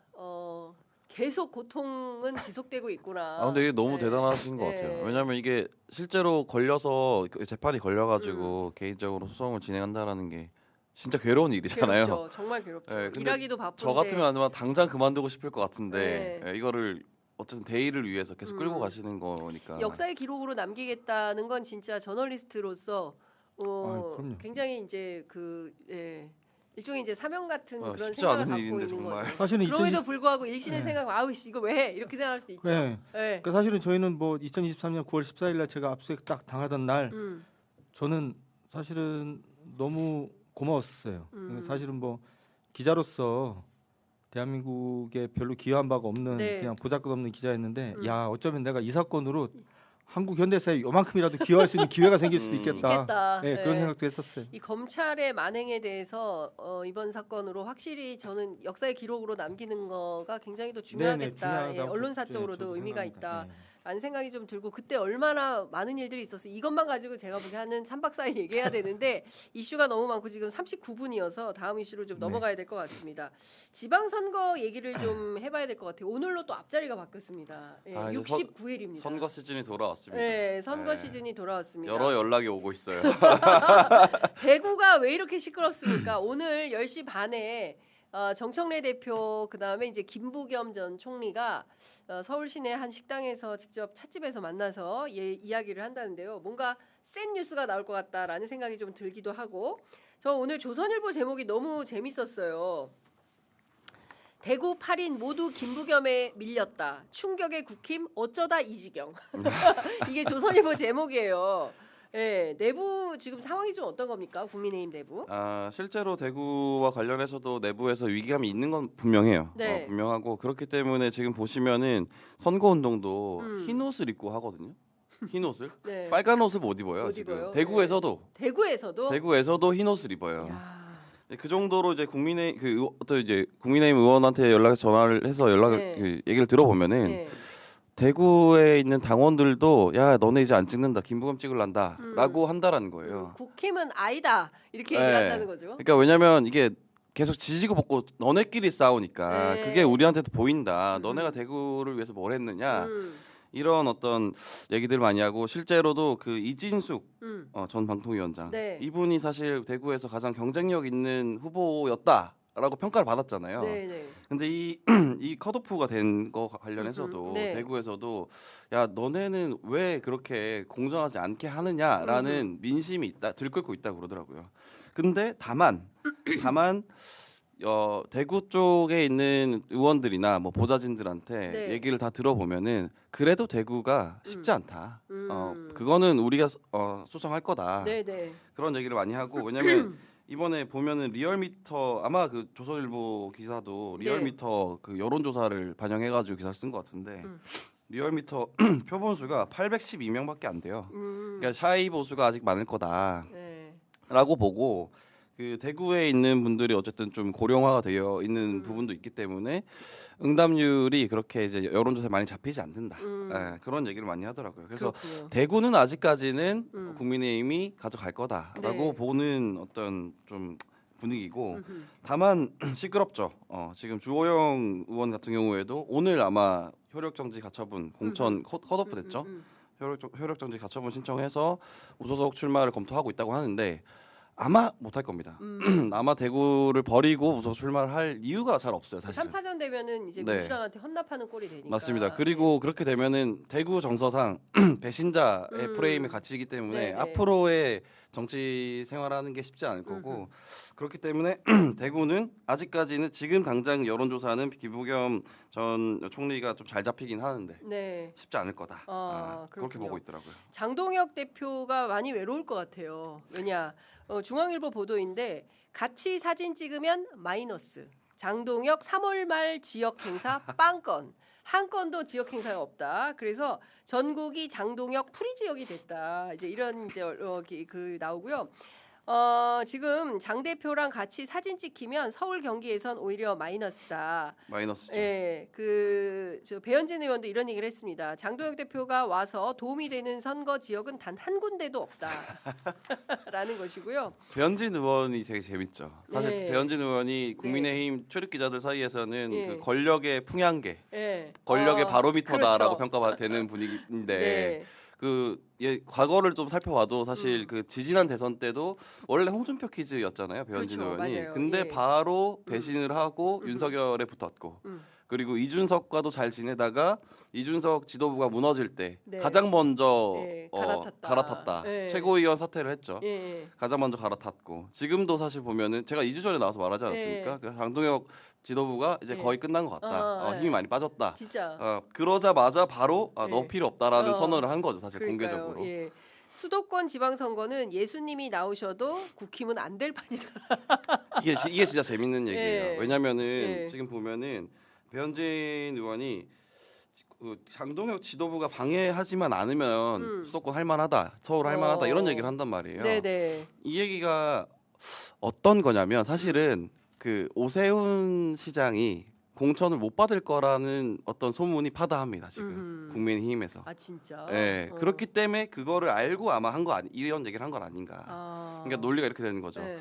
계속 고통은 지속되고 있구나. 아 근데 이게 너무 네. 대단하신 것 네. 같아요. 왜냐하면 이게 실제로 걸려서 재판이 걸려가지고 개인적으로 소송을 진행한다라는 게 진짜 괴로운 일이잖아요. 괴롭죠. 정말 괴롭죠. 네, 근데 일하기도 바쁜데. 저 같으면 아마 당장 그만두고 싶을 것 같은데 네. 이거를 어쨌든 대의를 위해서 계속 끌고 가시는 거니까. 역사의 기록으로 남기겠다는 건 진짜 저널리스트로서 그럼요. 굉장히 이제 일종의 이제 사명 같은 그런 쉽지 생각을 않은 갖고 일인데 있는 정말. 거죠. 사실은 그럼에도 불구하고 일신의 생각, 아우 씨 이거 왜 이렇게 생각할 수도 있죠. 네. 네. 그 사실은 저희는 뭐 2023년 9월 14일 날 제가 압수수색 딱 당하던 날 저는 사실은 너무 고마웠어요. 사실은 뭐 기자로서 대한민국에 별로 기여한 바가 없는 네. 그냥 보잘것없는 기자였는데 야 어쩌면 내가 이 사건으로 한국 현대사에 요만큼이라도 기여할 수 있는 기회가 생길 수도 있겠다. 네, 그런 생각도 했었어요. 이 검찰의 만행에 대해서 이번 사건으로 확실히 저는 역사의 기록으로 남기는 거가 굉장히 더 중요하겠다. 네네, 예, 언론사적으로도 저도 의미가 생각합니다. 있다. 라는 생각이 좀 들고 그때 얼마나 많은 일들이 있었어요. 이것만 가지고 제가 보기에 한 3박 4일 얘기해야 되는데 이슈가 너무 많고 지금 39분이어서 다음 이슈로 좀 넘어가야 될 것 같습니다. 지방선거 얘기를 좀 해봐야 될 것 같아요. 오늘로 또 앞자리가 바뀌었습니다. 예, 아, 이제 69일입니다. 선거 시즌이 돌아왔습니다. 네, 선거 네. 시즌이 돌아왔습니다. 여러 연락이 오고 있어요. 대구가 왜 이렇게 시끄럽습니까? 오늘 10시 반에 정청래 대표 그다음에 이제 김부겸 전 총리가 서울 시내 한 식당에서 직접 찻집에서 만나서 이야기를 한다는데요. 뭔가 센 뉴스가 나올 것 같다라는 생각이 좀 들기도 하고 저 오늘 조선일보 제목이 너무 재밌었어요. 대구 8인 모두 김부겸에 밀렸다. 충격의 국힘 어쩌다 이 지경. 이게 조선일보 제목이에요. 네, 내부 지금 상황이 좀 어떤 겁니까? 국민의힘 내부? 실제로 대구와 관련해서도 내부에서 위기감이 있는 건 분명해요. 네. 분명하고 그렇기 때문에 지금 보시면은 선거운동도 흰 옷을 입고 하거든요. 흰 옷을 네. 빨간 옷을 못 입어요. 못 지금 입어요? 대구에서도 흰 옷을 입어요. 야. 그 정도로 이제 국민의힘 의원한테 연락해서 전화를 해서 네. 얘기를 들어보면은 네. 대구에 있는 당원들도 야 너네 이제 안 찍는다 김부겸 찍을란다라고 한다라는 거예요. 국힘은 아니다 이렇게 얘기를 네. 한다는 거죠. 그러니까 왜냐면 이게 계속 지지고 볶고 너네끼리 싸우니까 네. 그게 우리한테도 보인다. 너네가 대구를 위해서 뭘 했느냐 이런 어떤 얘기들 많이 하고 실제로도 그 이진숙 전 방통위원장 네. 이분이 사실 대구에서 가장 경쟁력 있는 후보였다라고 평가를 받았잖아요. 네, 네. 근데 이 컷오프가 된 거 관련해서도 네. 대구에서도 야 너네는 왜 그렇게 공정하지 않게 하느냐라는 민심이 있다 들끓고 있다 그러더라고요. 근데 다만 대구 쪽에 있는 의원들이나 뭐 보좌진들한테 네. 얘기를 다 들어보면은 그래도 대구가 쉽지 않다. 그거는 우리가 수성할 거다. 네, 네. 그런 얘기를 많이 하고 왜냐면 이번에 보면은 리얼미터 아마 그 조선일보 기사도 리얼미터 그 여론조사를 반영해가지고 기사를 쓴 것 같은데 리얼미터 표본수가 812명밖에 안 돼요. 그러니까 샤이 보수가 아직 많을 거다라고 네. 보고 그 대구에 있는 분들이 어쨌든 좀 고령화가 되어 있는 부분도 있기 때문에 응답률이 그렇게 이제 여론조사에 많이 잡히지 않는다. 그런 얘기를 많이 하더라고요. 그래서 그렇군요. 대구는 아직까지는 국민의힘이 가져갈 거다라고 네. 보는 어떤 좀 분위기고 다만 시끄럽죠. 지금 주호영 의원 같은 경우에도 오늘 아마 효력정지 가처분 공천 컷오프 됐죠. 효력정지 가처분 신청해서 무소속 출마를 검토하고 있다고 하는데 아마 못할 겁니다. 아마 대구를 버리고 무소속 출마를 할 이유가 잘 없어요, 사실. 3파전 되면은 이제 네. 민주당한테 헌납하는 꼴이 되니까. 맞습니다. 그리고 그렇게 되면은 대구 정서상 배신자의 프레임에 갇히기 때문에 네, 네. 앞으로의 정치 생활하는 게 쉽지 않을 거고 그렇기 때문에 대구는 아직까지는 지금 당장 여론조사는 김부겸 전 총리가 좀 잘 잡히긴 하는데 네. 쉽지 않을 거다. 그렇게 그렇군요. 보고 있더라고요. 장동혁 대표가 많이 외로울 것 같아요. 왜냐 중앙일보 보도인데 같이 사진 찍으면 마이너스. 장동혁 3월 말 지역 행사 빵건. 한 건도 지역 행사가 없다. 그래서 전국이 장동혁 프리 지역이 됐다. 이제 이런 이제 그 나오고요. 지금 장 대표랑 같이 사진 찍히면 서울 경기에선 오히려 마이너스다. 마이너스죠. 예, 저 배현진 의원도 이런 얘기를 했습니다. 장동혁 대표가 와서 도움이 되는 선거 지역은 단 한 군데도 없다라는 것이고요. 배현진 의원이 되게 재밌죠. 사실 네. 배현진 의원이 국민의힘 출입 기자들 사이에서는 네. 그 권력의 풍향계, 예, 권력의 바로미터다라고 그렇죠. 평가되는 분위기인데 네. 과거를 좀 살펴봐도 사실 그 지지난 대선 때도 원래 홍준표 퀴즈였잖아요. 배현진 그렇죠. 의원이. 맞아요. 근데 예. 바로 배신을 하고 윤석열에 붙었고 그리고 이준석과도 잘 지내다가 이준석 지도부가 무너질 때 네. 가장 먼저 네, 갈아탔다. 네. 최고위원 사퇴를 했죠. 예. 가장 먼저 갈아탔고 지금도 사실 보면은 제가 2주 전에 나와서 말하지 않았습니까? 그 장동혁 지도부가 이제 네. 거의 끝난 것 같다. 네. 힘이 많이 빠졌다. 진짜. 그러자마자 바로 네. 너 필요 없다라는 어. 선언을 한 거죠. 사실 그러니까요. 공개적으로. 예. 수도권 지방선거는 예수님이 나오셔도 국힘은 안 될 판이다. 이게 진짜 재밌는 얘기예요. 예. 왜냐면은 예. 지금 보면은 배현진 의원이 그 장동혁 지도부가 방해하지만 않으면 수도권 할만하다, 서울 할만하다 이런 얘기를 한단 말이에요. 네네. 이 얘기가 어떤 거냐면 사실은 그 오세훈 시장이 공천을 못 받을 거라는 어떤 소문이 파다합니다 지금 국민의힘에서. 아 진짜. 네, 그렇기 때문에 그거를 알고 아마 한 거 이런 얘기를 한 건 아닌가. 아. 그러니까 논리가 이렇게 되는 거죠. 네.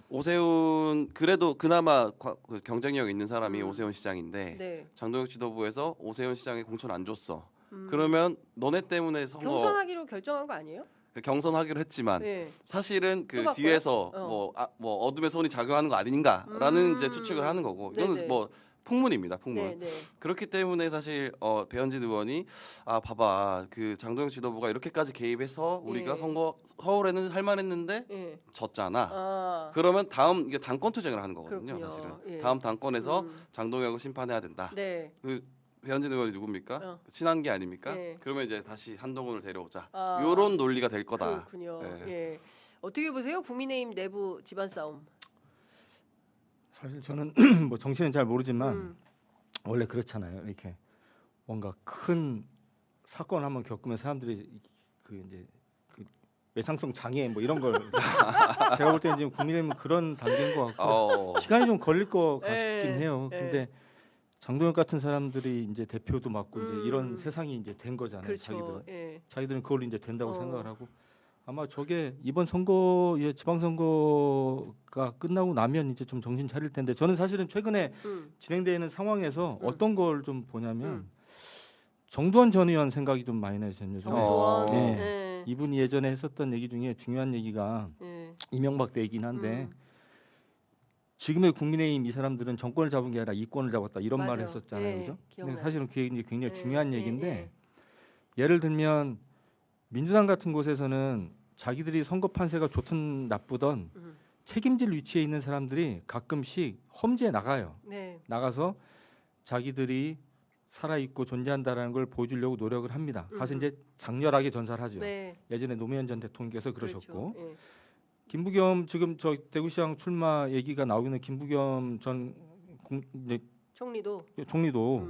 오세훈 그래도 그나마 그 경쟁력 있는 사람이 오세훈 시장인데 네. 장동혁 지도부에서 오세훈 시장에 공천 안 줬어. 그러면 너네 때문에 선거 경선하기로 결정한 거 아니에요? 경선하기로 했지만 네. 사실은 그 또 바꿔요? 뒤에서 어. 뭐 어둠의 손이 작용하는 거 아닌가라는 이제 추측을 하는 거고 이거는 네네. 뭐 풍문입니다. 풍문. 네네. 그렇기 때문에 사실 배현진 의원이 봐봐 그 장동혁 지도부가 이렇게까지 개입해서 우리가 예. 선거 서울에는 할만했는데 예. 졌잖아. 아. 그러면 다음 이게 당권 투쟁을 하는 거거든요. 그렇군요. 사실은 예. 다음 당권에서 장동혁을 심판해야 된다. 네. 그 배현진 의원이 누굽니까? 어. 친한 게 아닙니까? 예. 그러면 이제 다시 한동훈을 데려오자. 아. 이런 논리가 될 거다. 그렇군요. 네. 예. 어떻게 보세요? 국민의힘 내부 집안 싸움. 사실 저는 뭐 정치는 잘 모르지만 원래 그렇잖아요. 이렇게 뭔가 큰 사건 한번 겪으면 사람들이 그 이제 그 외상성 장애 뭐 이런 걸 제가 볼 때는 지금 국민의힘은 그런 단계인 것 같고 시간이 좀 걸릴 것 같긴 예. 해요. 예. 근데 장동혁 같은 사람들이 이제 대표도 맡고 이제 이런 세상이 이제 된 거잖아요. 그렇죠. 예. 자기들은 그걸로 이제 된다고 어. 생각을 하고 아마 저게 이번 선거 지방선거가 끝나고 나면 이제 좀 정신 차릴 텐데 저는 사실은 최근에 진행되는 상황에서 어떤 걸 좀 보냐면 정두환 전 의원 생각이 좀 많이 나요. 저는 요즘에. 정두환. 네. 예. 이분이 예전에 했었던 얘기 중에 중요한 얘기가 예. 이명박 때이긴 한데 지금의 국민의힘 이 사람들은 정권을 잡은 게 아니라 이권을 잡았다 이런 맞아. 말을 했었잖아요. 예, 그죠? 기억나요. 근데 사실은 그게 이제 굉장히 예, 중요한 예, 얘기인데 예를 들면 민주당 같은 곳에서는 자기들이 선거 판세가 좋든 나쁘든 책임질 위치에 있는 사람들이 가끔씩 험지에 나가요. 네. 나가서 자기들이 살아있고 존재한다라는 걸 보여주려고 노력을 합니다. 가서 이제 장렬하게 전사를 하죠. 네. 예전에 노무현 전 대통령께서 그러셨고 그렇죠. 예. 김부겸 지금 저 대구시장 출마 얘기가 나오는 김부겸 전 이제 총리도 총리도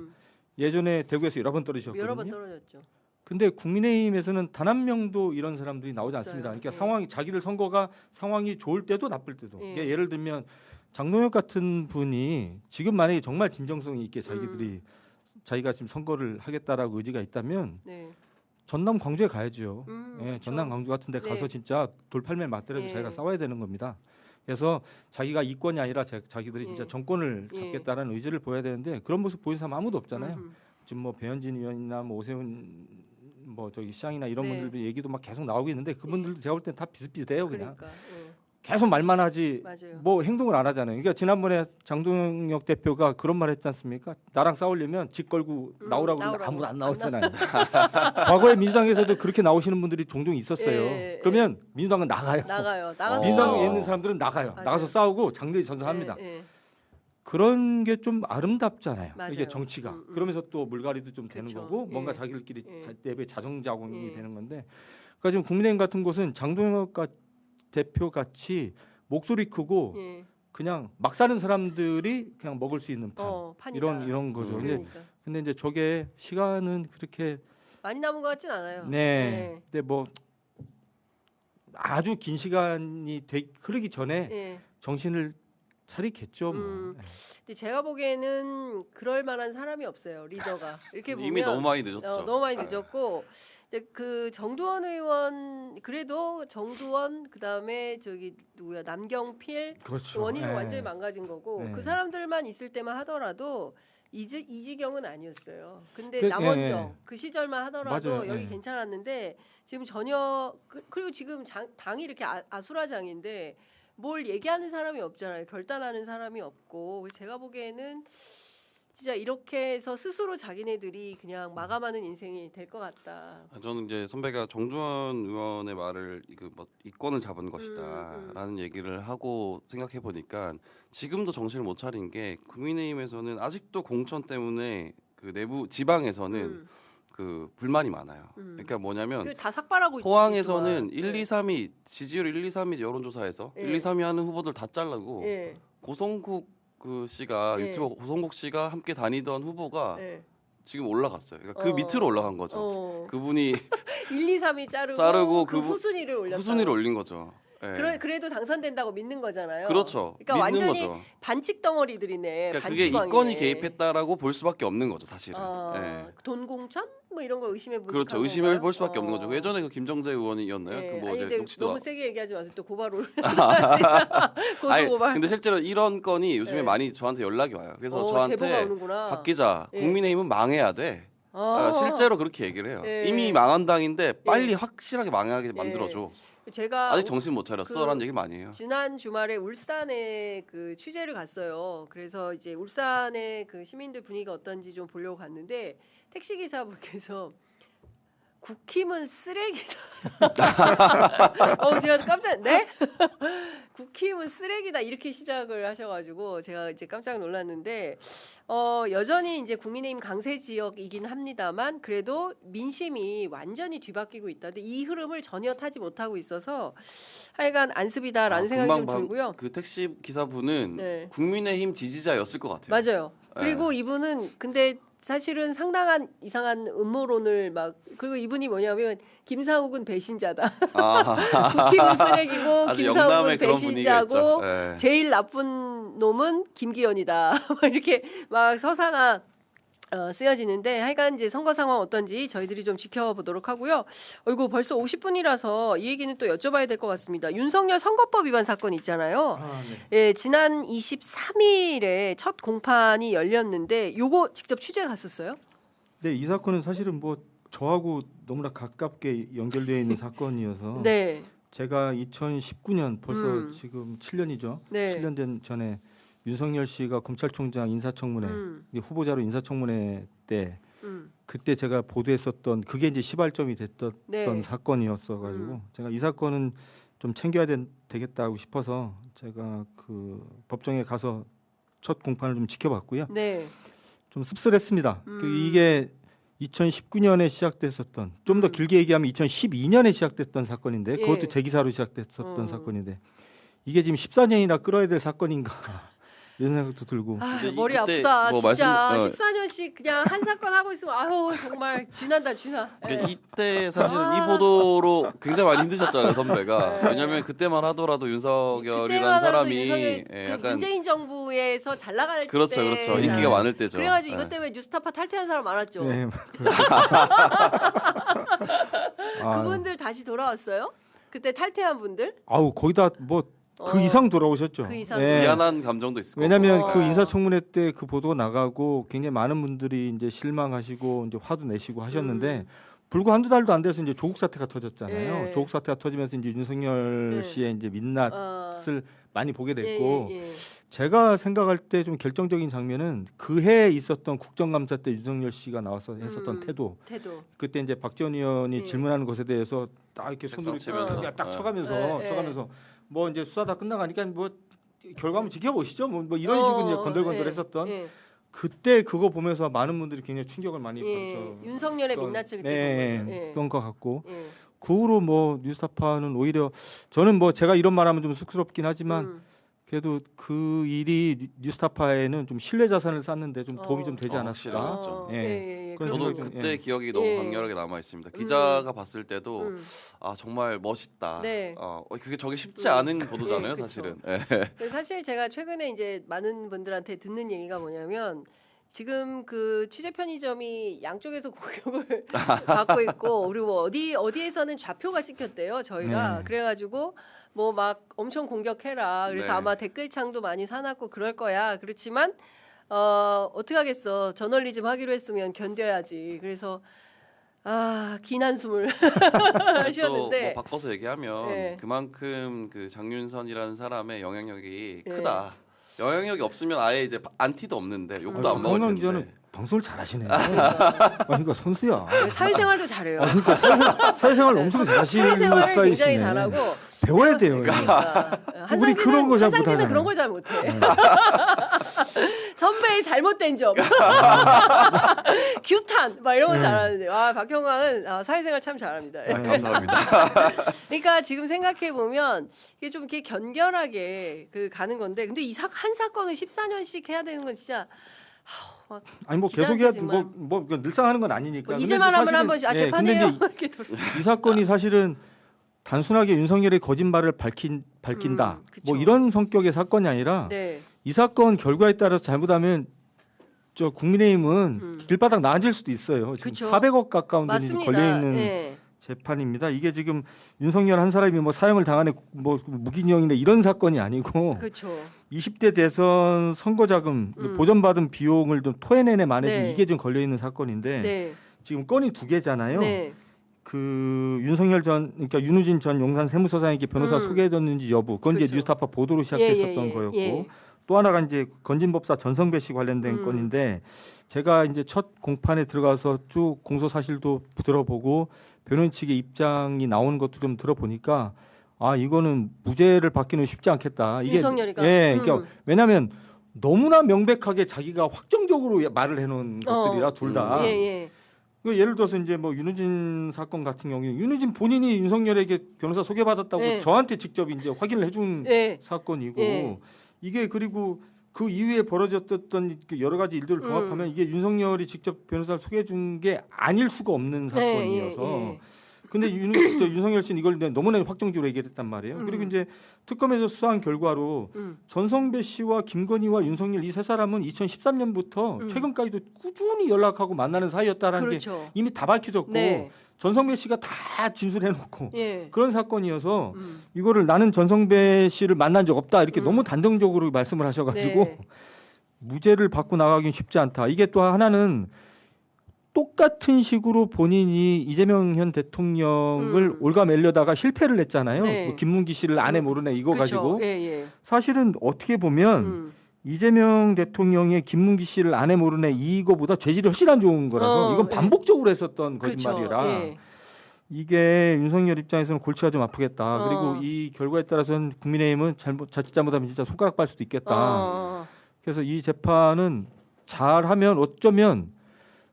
예전에 대구에서 여러 번 떨어지셨거든요. 여러 번 떨어졌죠. 근데 국민의힘에서는 단 한 명도 이런 사람들이 나오지 없어요. 않습니다. 그러니까 네. 상황이 자기들 선거가 상황이 좋을 때도 나쁠 때도. 네. 그러니까 예를 들면 장동혁 같은 분이 지금 만약에 정말 진정성 있게 자기들이 자기가 지금 선거를 하겠다라고 의지가 있다면 네. 전남 광주에 가야죠. 예, 그렇죠. 전남 광주 같은데 네. 가서 진짜 돌팔매 맞더라도 예. 자기가 싸워야 되는 겁니다. 그래서 자기가 이권이 아니라 자기들이 진짜 예. 정권을 예. 잡겠다라는 의지를 보여야 되는데 그런 모습 보이는 사람 아무도 없잖아요. 지금 뭐 배현진 의원이나 뭐 오세훈 뭐 저기 시장이나 이런 네. 분들도 얘기도 막 계속 나오고 있는데 그분들도 제가 볼 땐 다 비슷비슷해요 그냥 그러니까. 예. 계속 말만 하지 맞아요. 뭐 행동을 안 하잖아요. 그러니까 지난번에 장동혁 대표가 그런 말 했지 않습니까? 나랑 싸우려면 집 걸고 나오라고 그러는데 나오라고. 아무도 안 나왔잖아요. 과거에 민주당에서도 그렇게 나오시는 분들이 종종 있었어요. 예, 그러면 민주당은 나가요. 나가요. 나가서 민주당에 싸워. 있는 사람들은 나가요. 맞아요. 나가서 싸우고 장렬히 전사합니다. 예, 예. 그런 게 좀 아름답잖아요. 맞아요. 이게 정치가. 그러면서 또 물갈이도 좀 되는 그쵸. 거고 뭔가 예. 자기들끼리 예. 내부의 자정자공이 예. 되는 건데. 그러니까 지금 국민의힘 같은 곳은 장동혁 대표 같이 목소리 크고 예. 그냥 막 사는 사람들이 그냥 먹을 수 있는 판 판이다. 이런 거죠. 그러니까. 근데 이제 저게 시간은 그렇게 많이 남은 것 같진 않아요. 네. 근데 뭐 아주 긴 시간이 흐르기 전에 예. 정신을 차리겠죠. 뭐. 근데 제가 보기에는 그럴 만한 사람이 없어요. 리더가. 이렇게 보면 이미 너무 많이 늦었죠. 너무 많이 늦었고 근데 그 정두원 의원 그래도 정두원 그다음에 저기 누구야 남경필 그렇죠. 원인은 예. 완전히 망가진 거고 네. 그 사람들만 있을 때만 하더라도 이 지경은 아니었어요. 근데 그, 남원정 예. 그 시절만 하더라도 맞아요. 여기 예. 괜찮았는데 지금 전혀 그리고 지금 당이 이렇게 아수라장인데 뭘 얘기하는 사람이 없잖아요. 결단하는 사람이 없고 그래서 제가 보기에는 진짜 이렇게 해서 스스로 자기네들이 그냥 마감하는 인생이 될 것 같다. 저는 이제 선배가 정두원 의원의 말을 뭐 이권을 잡은 것이다라는 얘기를 하고 생각해 보니까 지금도 정신을 못 차린 게 국민의힘에서는 아직도 공천 때문에 그 내부 지방에서는 그 불만이 많아요. 그러니까 뭐냐면 다 삭발하고 포항에서는 있지만. 1, 2, 3위 지지율 1, 2, 3위 여론조사에서 예. 1, 2, 3위 하는 후보들 다 잘라고 예. 고성국 그 씨가 예. 유튜버 고성국 씨가 함께 다니던 후보가 예. 지금 올라갔어요. 그러니까 그 밑으로 올라간 거죠. 그분이 1, 2, 3위 자르고 자르고 그 후순위를 올렸다. 후순위를 올린 거죠. 예. 그래도 당선된다고 믿는 거잖아요. 그렇죠. 그러니까 믿는 완전히 거죠. 반칙 덩어리들이네. 그러니까 그게 반지광이네. 이권이 개입했다라고 볼 수밖에 없는 거죠, 사실은. 예. 돈 공천 뭐 이런 걸 의심해 보니까 그렇죠. 의심을 볼 수밖에 없는 거죠. 예전에 그 김정재 의원이었나요? 예. 그뭐 아니, 근데 녹취도 너무 세게 얘기하지 마세요. 또 고발 올. 고소 아니, 고발. 근데 실제로 이런 건이 요즘에 예. 많이 저한테 연락이 와요. 그래서 제보가 저한테 오는구나. 박 기자, 예. 국민의힘은 망해야 돼. 실제로 그렇게 얘기를 해요. 예. 이미 망한 당인데 빨리 확실하게 망하게 만들어줘. 제가 아직 정신 못 차렸어라는 그 얘기를 많이 해요. 지난 주말에 울산에 그 취재를 갔어요. 그래서 이제 울산의 그 시민들 분위기가 어떤지 좀 보려고 갔는데 택시 기사분께서 국힘은 쓰레기다. 제가 깜짝 네? 국힘은 쓰레기다 이렇게 시작을 하셔가지고 제가 이제 깜짝 놀랐는데 여전히 이제 국민의힘 강세 지역이긴 합니다만 그래도 민심이 완전히 뒤바뀌고 있다. 근데 이 흐름을 전혀 타지 못하고 있어서 하여간 안습이다라는 생각이 좀 들고요. 그 택시 기사분은 네. 국민의힘 지지자였을 것 같아요. 맞아요. 그리고 이분은 근데 사실은 상당한 이상한 음모론을 그리고 이분이 뭐냐면 김상욱은 배신자다. 국힘은 쓰레기고 아주 김상욱은 영남의 그런 분위기가 배신자고 있죠. 예. 제일 나쁜 놈은 김기현이다. 이렇게 막 서사가 쓰여지는데 하여간 이제 선거 상황 어떤지 저희들이 좀 지켜보도록 하고요. 이거 벌써 50분이라서 이 얘기는 또 여쭤봐야 될 것 같습니다. 윤석열 선거법 위반 사건 있잖아요. 예, 지난 23일에 첫 공판이 열렸는데 요거 직접 취재 갔었어요? 네, 이 사건은 사실은 뭐 저하고 너무나 가깝게 연결되어 있는 사건이어서 네. 제가 2019년 벌써 지금 7년이죠. 네. 7년 된 전에 윤석열 씨가 검찰총장 인사청문회 후보자로 인사청문회 때 그때 제가 보도했었던 그게 이제 시발점이 됐던 네. 사건이었어가지고 제가 이 사건은 좀 챙겨야 되겠다고 싶어서 제가 그 법정에 가서 첫 공판을 좀 지켜봤고요. 네. 좀 씁쓸했습니다. 이게 2019년에 시작됐었던 좀 더 길게 얘기하면 2012년에 시작됐던 사건인데 그것도 예. 재기사로 시작됐었던 사건인데 이게 지금 14년이나 끌어야 될 사건인가 이런 생각도 들고 근데 머리 그때 아프다. 뭐 진짜 말씀- 14년씩 그냥 한 사건 하고 있으면 아유 정말 쥐난다 쥐나. 그러니까 이때 사실은 이 보도로 굉장히 많이 힘드셨잖아요, 선배가. 네. 왜냐하면 그때만 하더라도 윤석열이라는 그때만 하도 사람이 윤석열 예, 그 약간 문재인 정부에서 잘 나갈 그렇죠, 때 그렇죠. 인기가 많을 때죠. 그래가지고 예. 이것 때문에 뉴스타파 탈퇴한 사람 많았죠. 네. 아, 그분들 다시 돌아왔어요? 그때 탈퇴한 분들? 아우 거의 다 뭐 그 이상 돌아오셨죠. 그 이상 예. 미안한 감정도 있을 거고. 왜냐하면 그 인사청문회 때 그 보도가 나가고 굉장히 많은 분들이 이제 실망하시고 이제 화도 내시고 하셨는데 불과 한두 달도 안 돼서 이제 조국 사태가 터졌잖아요. 예. 조국 사태가 터지면서 이제 윤석열 예. 씨의 이제 민낯을 많이 보게 됐고 예. 제가 생각할 때 좀 결정적인 장면은 그해 있었던 국정감사 때 윤석열 씨가 나와서 했었던 태도. 그때 이제 박지원 의원이 예. 질문하는 것에 대해서 딱 이렇게 손으로 치면서. 딱 예. 쳐가면서 뭐 이제 수사 다 끝나가니까 뭐 결과물 지켜보시죠. 뭐 이런 식으로 이제 건들건들했었던 그때 그거 보면서 많은 분들이 굉장히 충격을 많이 받으셨. 윤석열의 민낯을 그때 네, 본 거죠. 예. 했던 것 같고 예. 그 후로 뭐 뉴스타파는 오히려 저는 뭐 제가 이런 말하면 좀 쑥스럽긴 하지만 그래도 그 일이 뉴스타파에는 좀 신뢰 자산을 쌓는데 좀 도움이 좀 되지 않았을까. 확실히. 예. 예. 그런 저도 생각이 좀- 그때 예. 기억이 너무 예. 강렬하게 남아 있습니다. 기자가 봤을 때도 음. 아 정말 멋있다. 네. 그게 저게 쉽지 않은 보도잖아요, 예, 그쵸. 사실은. 예. 근데 사실 제가 최근에 이제 많은 분들한테 듣는 얘기가 뭐냐면 지금 그 취재 편의점이 양쪽에서 공격을 받고 있고 그리고 뭐 어디에서는 좌표가 찍혔대요 저희가 네. 그래가지고 뭐 막 엄청 공격해라 그래서 네. 아마 댓글창도 많이 사놨고 그럴 거야 그렇지만 어떻게 하겠어 저널리즘 하기로 했으면 견뎌야지 그래서 긴 한숨을 또 쉬었는데 뭐 바꿔서 얘기하면 네. 그만큼 그 장윤선이라는 사람의 영향력이 네. 크다. 영향력이 없으면 아예 이제 안티도 없는데 욕도 아, 안 먹을 황강 텐데. 기자는 방송을 잘하시네. 그러니까 선수야. 사회생활도 잘해요 그러니까 사회생활 엄청 잘하시는 사회생활을 굉장히 스타일이시네. 잘하고 배워야 돼요. 한상진은, 그런 거잘 한상진은 못하잖아요. 그런 걸 잘 못해. 선배의 잘못된 점, 규탄 막 이런 거 잘하는데 박형광은 사회생활 참 잘합니다. 감사합니다. 그러니까 지금 생각해 보면 이게 좀 이렇게 견결하게 그 가는 건데, 근데 한 사건을 14년씩 해야 되는 건 진짜. 막 아니 뭐 기자한테 계속 해야 정말 뭐 늘상 하는 건 아니니까. 뭐 근데 잊을만 하면 사실은- 한 번씩 근데 재판해요. 이제 이렇게 이 사건이 사실은 단순하게 윤석열의 거짓말을 밝힌다. 그쵸. 뭐 이런 성격의 사건이 아니라 네. 이 사건 결과에 따라서 잘못하면 저 국민의힘은 길바닥 나앉을 수도 있어요. 지금 그쵸. 400억 가까운 돈이 맞습니다. 걸려 있는 네. 재판입니다. 이게 지금 윤석열 한 사람이 뭐 사형을 당하네 뭐 무기징역이네 이런 사건이 아니고 그렇죠. 20대 대선 선거 자금 보전받은 비용을 좀 토해내네 마네 네. 이게 좀 걸려 있는 사건인데 네. 지금 건이 두 개잖아요. 네. 그 윤석열 그러니까 윤우진 전 용산 세무서장에게 변호사 소개해줬는지 여부 그건 이제 그렇죠. 뉴스타파 보도로 시작됐었던 예. 거였고 예. 또 하나가 이제 건진법사 전성배 씨 관련된 건인데 제가 이제 첫 공판에 들어가서 쭉 공소 사실도 들어보고 변호인 측의 입장이 나오는 것도 좀 들어보니까 이거는 무죄를 받기는 쉽지 않겠다. 이게 윤석열이가? 예, 그러니까 왜냐하면 너무나 명백하게 자기가 확정적으로 말을 해놓은 것들이라 둘 다. 예. 예를 들어서 이제 뭐 윤우진 사건 같은 경우에 윤우진 본인이 윤석열에게 변호사 소개받았다고 네. 저한테 직접 이제 확인을 해준 예. 사건이고 예. 이게 그리고 그 이후에 벌어졌던 여러 가지 일들을 종합하면 이게 윤석열이 직접 변호사를 소개해 준 게 아닐 수가 없는 사건이어서 예. 근데 윤석열 씨는 이걸 너무나 확정적으로 얘기했단 말이에요. 그리고 이제 특검에서 수사한 결과로 전성배 씨와 김건희와 윤석열 이 세 사람은 2013년부터 최근까지도 꾸준히 연락하고 만나는 사이였다라는 그렇죠. 게 이미 다 밝혀졌고 네. 전성배 씨가 다 진술해놓고 예. 그런 사건이어서 이거를 나는 전성배 씨를 만난 적 없다 이렇게 너무 단정적으로 말씀을 하셔가지고 네. 무죄를 받고 나가긴 쉽지 않다. 이게 또 하나는 똑같은 식으로 본인이 이재명 현 대통령을 올가매려다가 실패를 했잖아요. 네. 뭐 김문기 씨를 아내 모르네 이거 그렇죠. 가지고 예. 사실은 어떻게 보면 이재명 대통령의 김문기 씨를 아내 모르네 이거보다 죄질이 훨씬 안 좋은 거라서 이건 반복적으로 했었던 거짓말이라 그렇죠. 예. 이게 윤석열 입장에서는 골치가 좀 아프겠다. 그리고 이 결과에 따라서는 국민의힘은 자칫 잘못하면 진짜 손가락 빨 수도 있겠다. 그래서 이 재판은 잘하면 어쩌면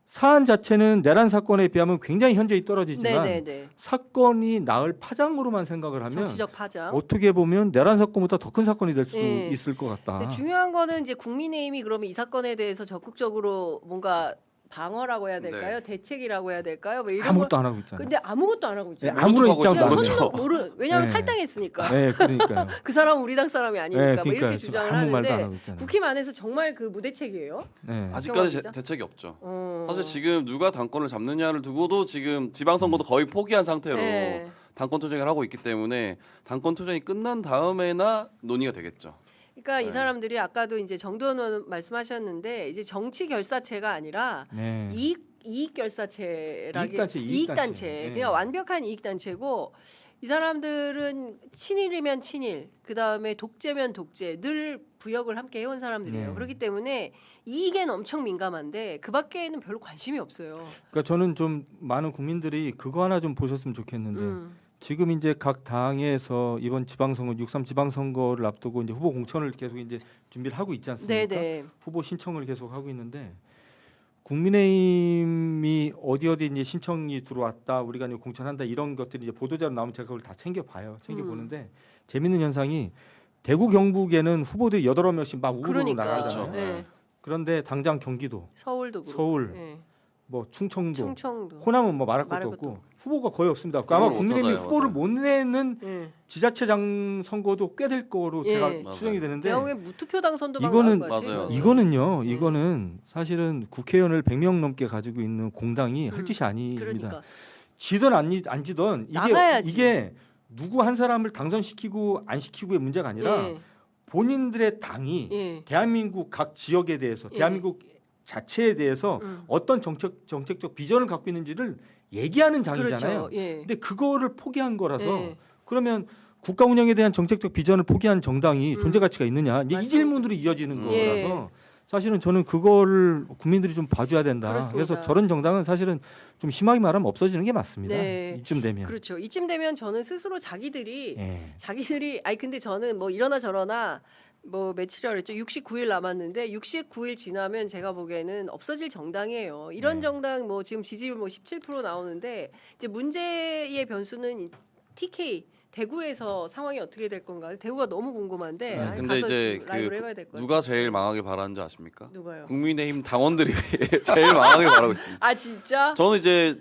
사안 자체는 내란 사건에 비하면 굉장히 현저히 떨어지지만 네네네. 사건이 나을 파장으로만 생각을 하면 정치적 파장. 어떻게 보면 내란 사건보다 더 큰 사건이 될 수 예. 있을 것 같다. 근데 중요한 거는 이제 국민의힘이 그러면 이 사건에 대해서 적극적으로 뭔가 방어라고 해야 될까요? 대책이라고 해야 될까요? 뭐 이런 아무것도 걸. 안 하고 있잖아요. 근데 아무것도 안 하고 네, 있잖아요. 아무런 하고 입장도 있죠. 안 그렇죠. 해요. 왜냐하면 네. 탈당했으니까. 네, 그러니까요. 그 사람은 우리 당 사람이 아니니까 네, 뭐 이렇게 그러니까요. 주장을 아무 말도 안 하는데 하고 있잖아요. 국힘 안에서 정말 그 무대책이에요. 네. 아직까지 진짜? 대책이 없죠. 어. 사실 지금 누가 당권을 잡느냐를 두고도 지금 지방선거도 거의 포기한 상태로 네. 당권 투쟁을 하고 있기 때문에 당권 투쟁이 끝난 다음에나 논의가 되겠죠. 그러니까 이 네. 사람들이 아까도 이제 정도원 의원 말씀하셨는데 이제 정치 결사체가 아니라 네. 이익 결사체라기 이익단체, 이익단체 네. 그냥 완벽한 이익단체고 이 사람들은 친일이면 친일 그 다음에 독재면 독재 늘 부역을 함께 해온 사람들이에요. 네. 그렇기 때문에 이익에는 엄청 민감한데 그 밖에는 별로 관심이 없어요. 그러니까 저는 좀 많은 국민들이 그거 하나 좀 보셨으면 좋겠는데 지금 이제 각 당에서 이번 지방선거 6.3 지방선거를 앞두고 이제 후보 공천을 계속 이제 준비를 하고 있지 않습니까? 네네. 후보 신청을 계속 하고 있는데 국민의힘이 어디 이제 신청이 들어왔다 우리가 이제 공천한다 이런 것들이 이제 보도자료 나오면 제가 그걸 다 챙겨봐요. 챙겨보는데 재밌는 현상이 대구 경북에는 후보들이 8명씩 막 우르르 그러니까. 나가잖아요. 그렇죠. 네. 그런데 당장 경기도, 서울도 그렇고. 서울, 네. 뭐 충청도, 호남은 뭐 말할 것도 없고 후보가 거의 없습니다. 아마 국민의힘이 후보를 못 내는 지자체장 선거도 꽤 될 거로 제가 추정이 되는데 대형의 무투표 당선도 이거는요. 이거는 사실은 국회의원을 100명 넘게 가지고 있는 공당이 할 짓이 아닙니다. 그러니까. 지든 안 지든 이게 누구 한 사람을 당선시키고 안 시키고의 문제가 아니라 본인들의 당이 대한민국 각 지역에 대해서 대한민국 자체에 대해서 어떤 정책적 비전을 갖고 있는지를 얘기하는 장이잖아요. 그렇죠. 근데 그거를 포기한 거라서 그러면 국가 운영에 대한 정책적 비전을 포기한 정당이 존재 가치가 있느냐? 이 질문으로 이어지는 거라서 사실은 저는 그거를 국민들이 좀 봐줘야 된다. 그렇습니다. 그래서 저런 정당은 사실은 좀 심하게 말하면 없어지는 게 맞습니다. 이쯤 되면. 그렇죠. 이쯤 되면 저는 스스로 자기들이 아니 근데 저는 뭐 이러나 저러나 뭐 며칠이라 그랬죠. 69일 남았는데 69일 지나면 제가 보기에는 없어질 정당이에요. 이런 정당 뭐 지금 지지율 뭐 17% 나오는데 이제 문제의 변수는 TK 대구에서 상황이 어떻게 될 건가? 대구가 너무 궁금한데. 근데 이제 누가 제일 망하길 바라는지 아십니까? 누가요? 국민의힘 당원들이 제일 망하길 바라고 있습니다. 아 진짜? 저는 이제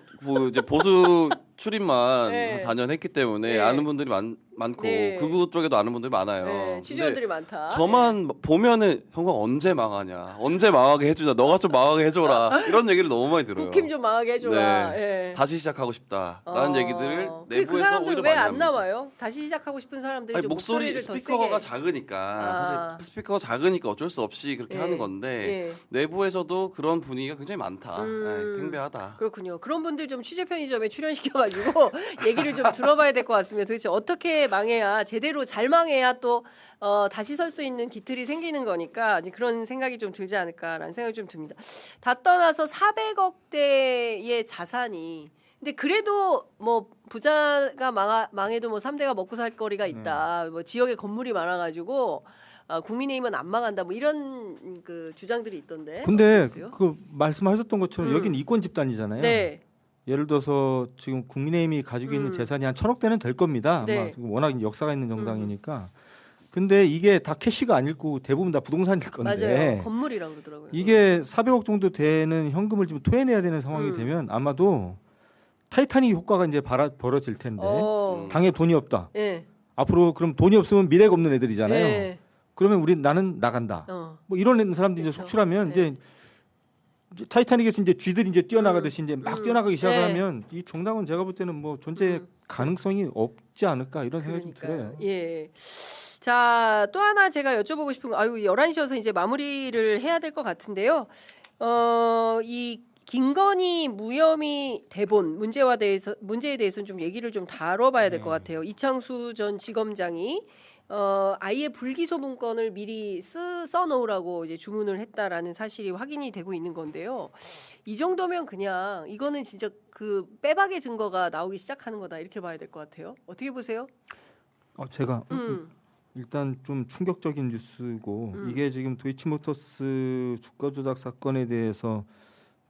보수 출입만 한 4년 했기 때문에 아는 분들이 많고 극우 쪽에도 아는 분들이 많아요. 취재원들이 많다. 저만 보면은 형광 언제 망하냐, 언제 망하게 해주자, 너가 좀 망하게 해줘라 이런 얘기를 너무 많이 들어요. 국힘 좀 망하게 해줘라. 다시 시작하고 싶다라는 얘기들을 내부에서 그 사람들 오히려 왜 많이 안 합니다. 나와요? 다시 시작하고 싶은 사람들이 아니, 좀 목소리 스피커가 작으니까 사실 스피커가 작으니까 어쩔 수 없이 그렇게 하는 건데 내부에서도 그런 분위기가 굉장히 많다. 팽배하다. 그렇군요. 그런 분들 좀 취재 편의점에 출연시켜가지고 얘기를 좀 들어봐야 될 것 같습니다. 도대체 어떻게 망해야 제대로 잘 망해야 또 다시 설 수 있는 기틀이 생기는 거니까 그런 생각이 좀 들지 않을까라는 생각이 좀 듭니다. 다 떠나서 400억대의 자산이 근데 그래도 뭐 부자가 망해도 뭐 3대가 먹고 살 거리가 있다. 뭐 지역에 건물이 많아가지고 국민의힘은 안 망한다. 뭐 이런 그 주장들이 있던데. 근데 그 말씀하셨던 것처럼 여기는 이권 집단이잖아요. 네. 예를 들어서 지금 국민의힘이 가지고 있는 재산이 한 1,000억 대는 될 겁니다. 워낙 역사가 있는 정당이니까. 근데 이게 다 캐시가 아니고 대부분 다 부동산일 건데. 맞아요. 건물이라고 그러더라고요. 이게 400억 정도 되는 현금을 지금 토해내야 되는 상황이 되면 아마도 타이타닉 효과가 이제 벌어질 텐데 당에 돈이 없다. 앞으로 그럼 돈이 없으면 미래가 없는 애들이잖아요. 그러면 나는 나간다. 뭐 이런 사람들이 이제 속출하면 이제 타이타닉에서 이제 쥐들이 이제 뛰어나가듯이 이제 막 뛰어나가기 시작하면 이 정당은 제가 볼 때는 뭐 존재 가능성이 없지 않을까 이런 생각이 좀 들어요. 자, 또 하나 제가 여쭤보고 싶은 거, 11시여서 이제 마무리를 해야 될 것 같은데요. 이 김건희 무혐의 대본 문제에 대해서는 좀 얘기를 좀 다뤄봐야 될 것 같아요. 이창수 전 지검장이 아예 불기소 문건을 미리 써놓으라고 이제 주문을 했다라는 사실이 확인이 되고 있는 건데요. 이 정도면 그냥 이거는 진짜 그 빼박의 증거가 나오기 시작하는 거다 이렇게 봐야 될 것 같아요. 어떻게 보세요? 제가 일단 좀 충격적인 뉴스고 이게 지금 도이치모터스 주가 조작 사건에 대해서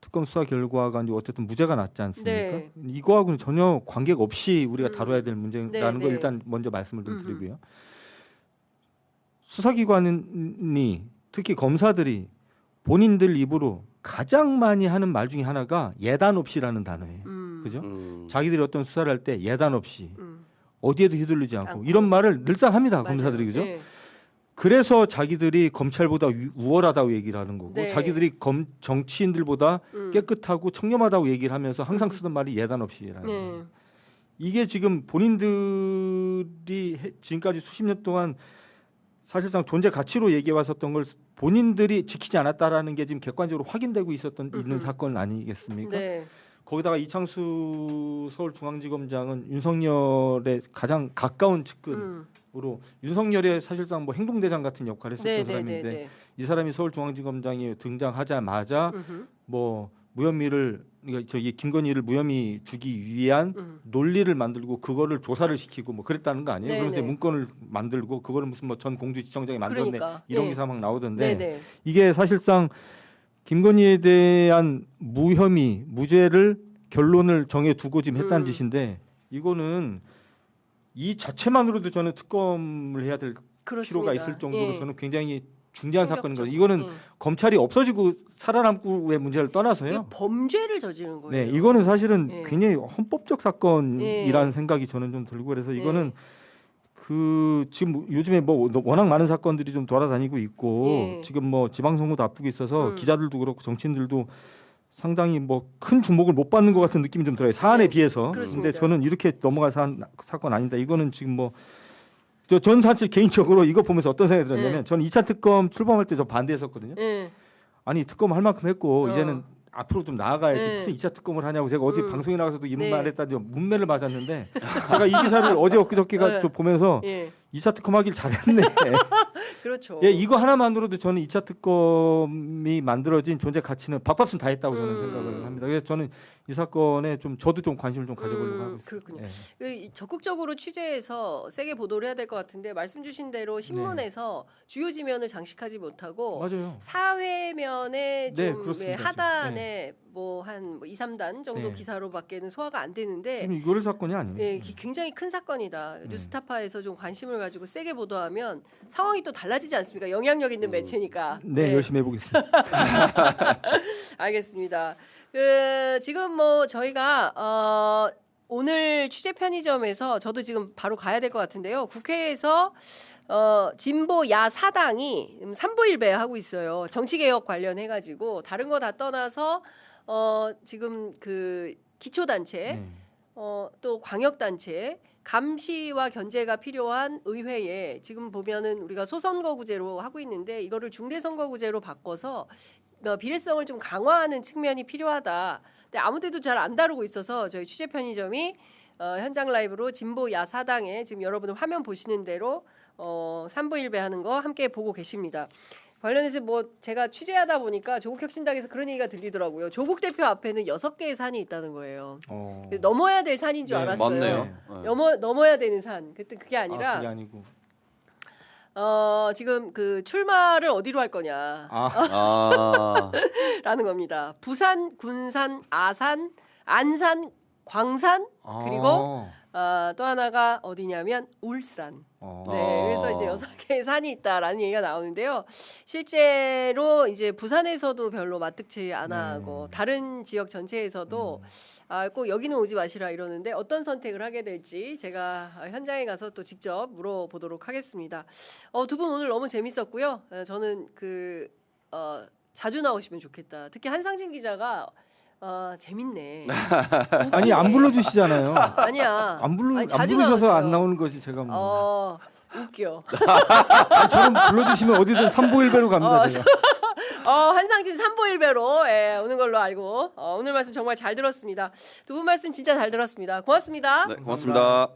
특검 수사 결과가 이제 어쨌든 무죄가 났지 않습니까? 이거하고는 전혀 관계가 없이 우리가 다뤄야 될 문제라는 걸 일단 먼저 말씀을 좀 드리고요. 수사기관이 특히 검사들이 본인들 입으로 가장 많이 하는 말 중에 하나가 예단 없이라는 단어예요. 그죠? 자기들이 어떤 수사를 할 때 예단 없이 어디에도 휘둘리지 않고 이런 말을 늘상 합니다. 검사들이 그죠? 그래서 자기들이 검찰보다 우월하다고 얘기를 하는 거고 자기들이 정치인들보다 깨끗하고 청렴하다고 얘기를 하면서 항상 쓰던 말이 예단 없이라는 거예요. 이게 지금 본인들이 지금까지 수십 년 동안 사실상 존재 가치로 얘기해 왔었던 걸 본인들이 지키지 않았다라는 게 지금 객관적으로 확인되고 있는 사건 아니겠습니까? 거기다가 이창수 서울중앙지검장은 윤석열의 가장 가까운 측근으로 윤석열의 사실상 뭐 행동대장 같은 역할을 했었던 사람인데 이 사람이 서울중앙지검장이 등장하자마자 뭐 무혐의를 저기 김건희를 무혐의 주기 위한 논리를 만들고 그거를 조사를 시키고 뭐 그랬다는 거 아니에요? 그러면서 문건을 만들고 그거를 무슨 뭐 전 공주지청장이 만들었네 이런 기사 막 나오던데 이게 사실상 김건희에 대한 무혐의 무죄를 결론을 정해두고 지금 했다는 짓인데 이거는 이 자체만으로도 저는 특검을 해야 될 필요가 있을 정도로 저는 굉장히 중대한 사건인 거죠. 이거는 음. 검찰이 없어지고 살아남고의 문제를 떠나서요. 범죄를 저지른 거예요. 네, 이거는 사실은 예. 굉장히 헌법적 사건이라는 예. 생각이 저는 좀 들고 그래서 네. 이거는 그 지금 요즘에 뭐 워낙 많은 사건들이 좀 돌아다니고 있고 예. 지금 뭐 지방선거도 앞두고 있어서 음. 기자들도 그렇고 정치인들도 상당히 뭐 큰 주목을 못 받는 것 같은 느낌이 좀 들어요. 사안에 네, 비해서. 그렇습니다. 근데 저는 이렇게 넘어갈 사건 아닙니다. 이거는 지금 뭐 전 사실 개인적으로 이거 보면서 어떤 생각이 들었냐면 네. 저는 2차 특검 출범할 때 저 반대했었거든요. 예. 아니 특검 할 만큼 했고 어. 이제는 앞으로 좀 나아가야지 네. 무슨 2차 특검을 하냐고 제가 어디 방송에 나가서도 이런 네. 말 했다니 문매를 맞았는데 제가 이 기사를 어제 엊그저께가 네. 좀 보면서 예. 2차 특검 하길 잘했네. 그렇죠. 예, 이거 하나만으로도 저는 2차 특검이 만들어진 존재 가치는 밥값은 다 했다고 저는 생각을 합니다. 그래서 저는 이 사건에 좀 저도 좀 관심을 좀 가져보려고 하고 있습니다. 그렇군요. 예. 적극적으로 취재해서 세게 보도를 해야 될 것 같은데 말씀 주신 대로 신문에서 주요 지면을 장식하지 못하고 맞아요. 사회면에 네, 좀 그렇습니다, 지금. 하단에 뭐 한 2, 3단 정도 네. 기사로밖에는 소화가 안 되는데 지금 이거를 사건이 아니에요. 예, 굉장히 큰 사건이다. 뉴스타파에서 좀 관심을 가지고 세게 보도하면 상황이 또 달라지지 않습니까? 영향력 있는 매체니까. 네, 열심히 해보겠습니다. 알겠습니다. 지금 뭐 저희가 오늘 취재 편의점에서 저도 지금 바로 가야 될 것 같은데요. 국회에서 진보 야 사당이 3부일배 하고 있어요. 정치개혁 관련해 가지고 다른 거 다 떠나서 지금 그 기초단체 네. 또 광역단체 감시와 견제가 필요한 의회에 지금 보면은 우리가 소선거구제로 하고 있는데 이거를 중대선거구제로 바꿔서 비례성을 좀 강화하는 측면이 필요하다. 근데 아무데도 잘 안 다루고 있어서 저희 취재 편의점이 현장 라이브로 진보 야 사당에 지금 여러분 화면 보시는 대로 3부일배하는 거 함께 보고 계십니다. 관련해서 뭐 제가 취재하다 보니까 조국혁신당에서 그런 얘기가 들리더라고요. 조국 대표 앞에는 6개의 산이 있다는 거예요. 넘어야 될 산인 줄 네, 알았어요. 맞네요. 네. 넘어야 되는 산. 그게 아니라 그게 아니고. 지금 그 출마를 어디로 할 거냐. 아, 라는 겁니다. 부산, 군산, 아산, 안산, 광산 그리고 또 하나가 어디냐면 울산. 네, 그래서 이제 6개의 산이 있다라는 얘기가 나오는데요. 실제로 이제 부산에서도 별로 맞득치 않아 하고 다른 지역 전체에서도 꼭 여기는 오지 마시라 이러는데 어떤 선택을 하게 될지 제가 현장에 가서 또 직접 물어보도록 하겠습니다. 두 분 오늘 너무 재밌었고요. 저는 자주 나오시면 좋겠다. 특히 한상진 기자가 재밌네. 아니 안 불러주시잖아요. 아니야. 안 자주 부르셔서 나왔어요. 안 나오는 거지 제가 뭐. 웃겨. 저는 불러주시면 어디든 삼보일배로 갑니다. 제가. 한상진 삼보일배로 오는 걸로 알고 오늘 말씀 정말 잘 들었습니다. 두 분 말씀 진짜 잘 들었습니다. 고맙습니다. 네, 고맙습니다.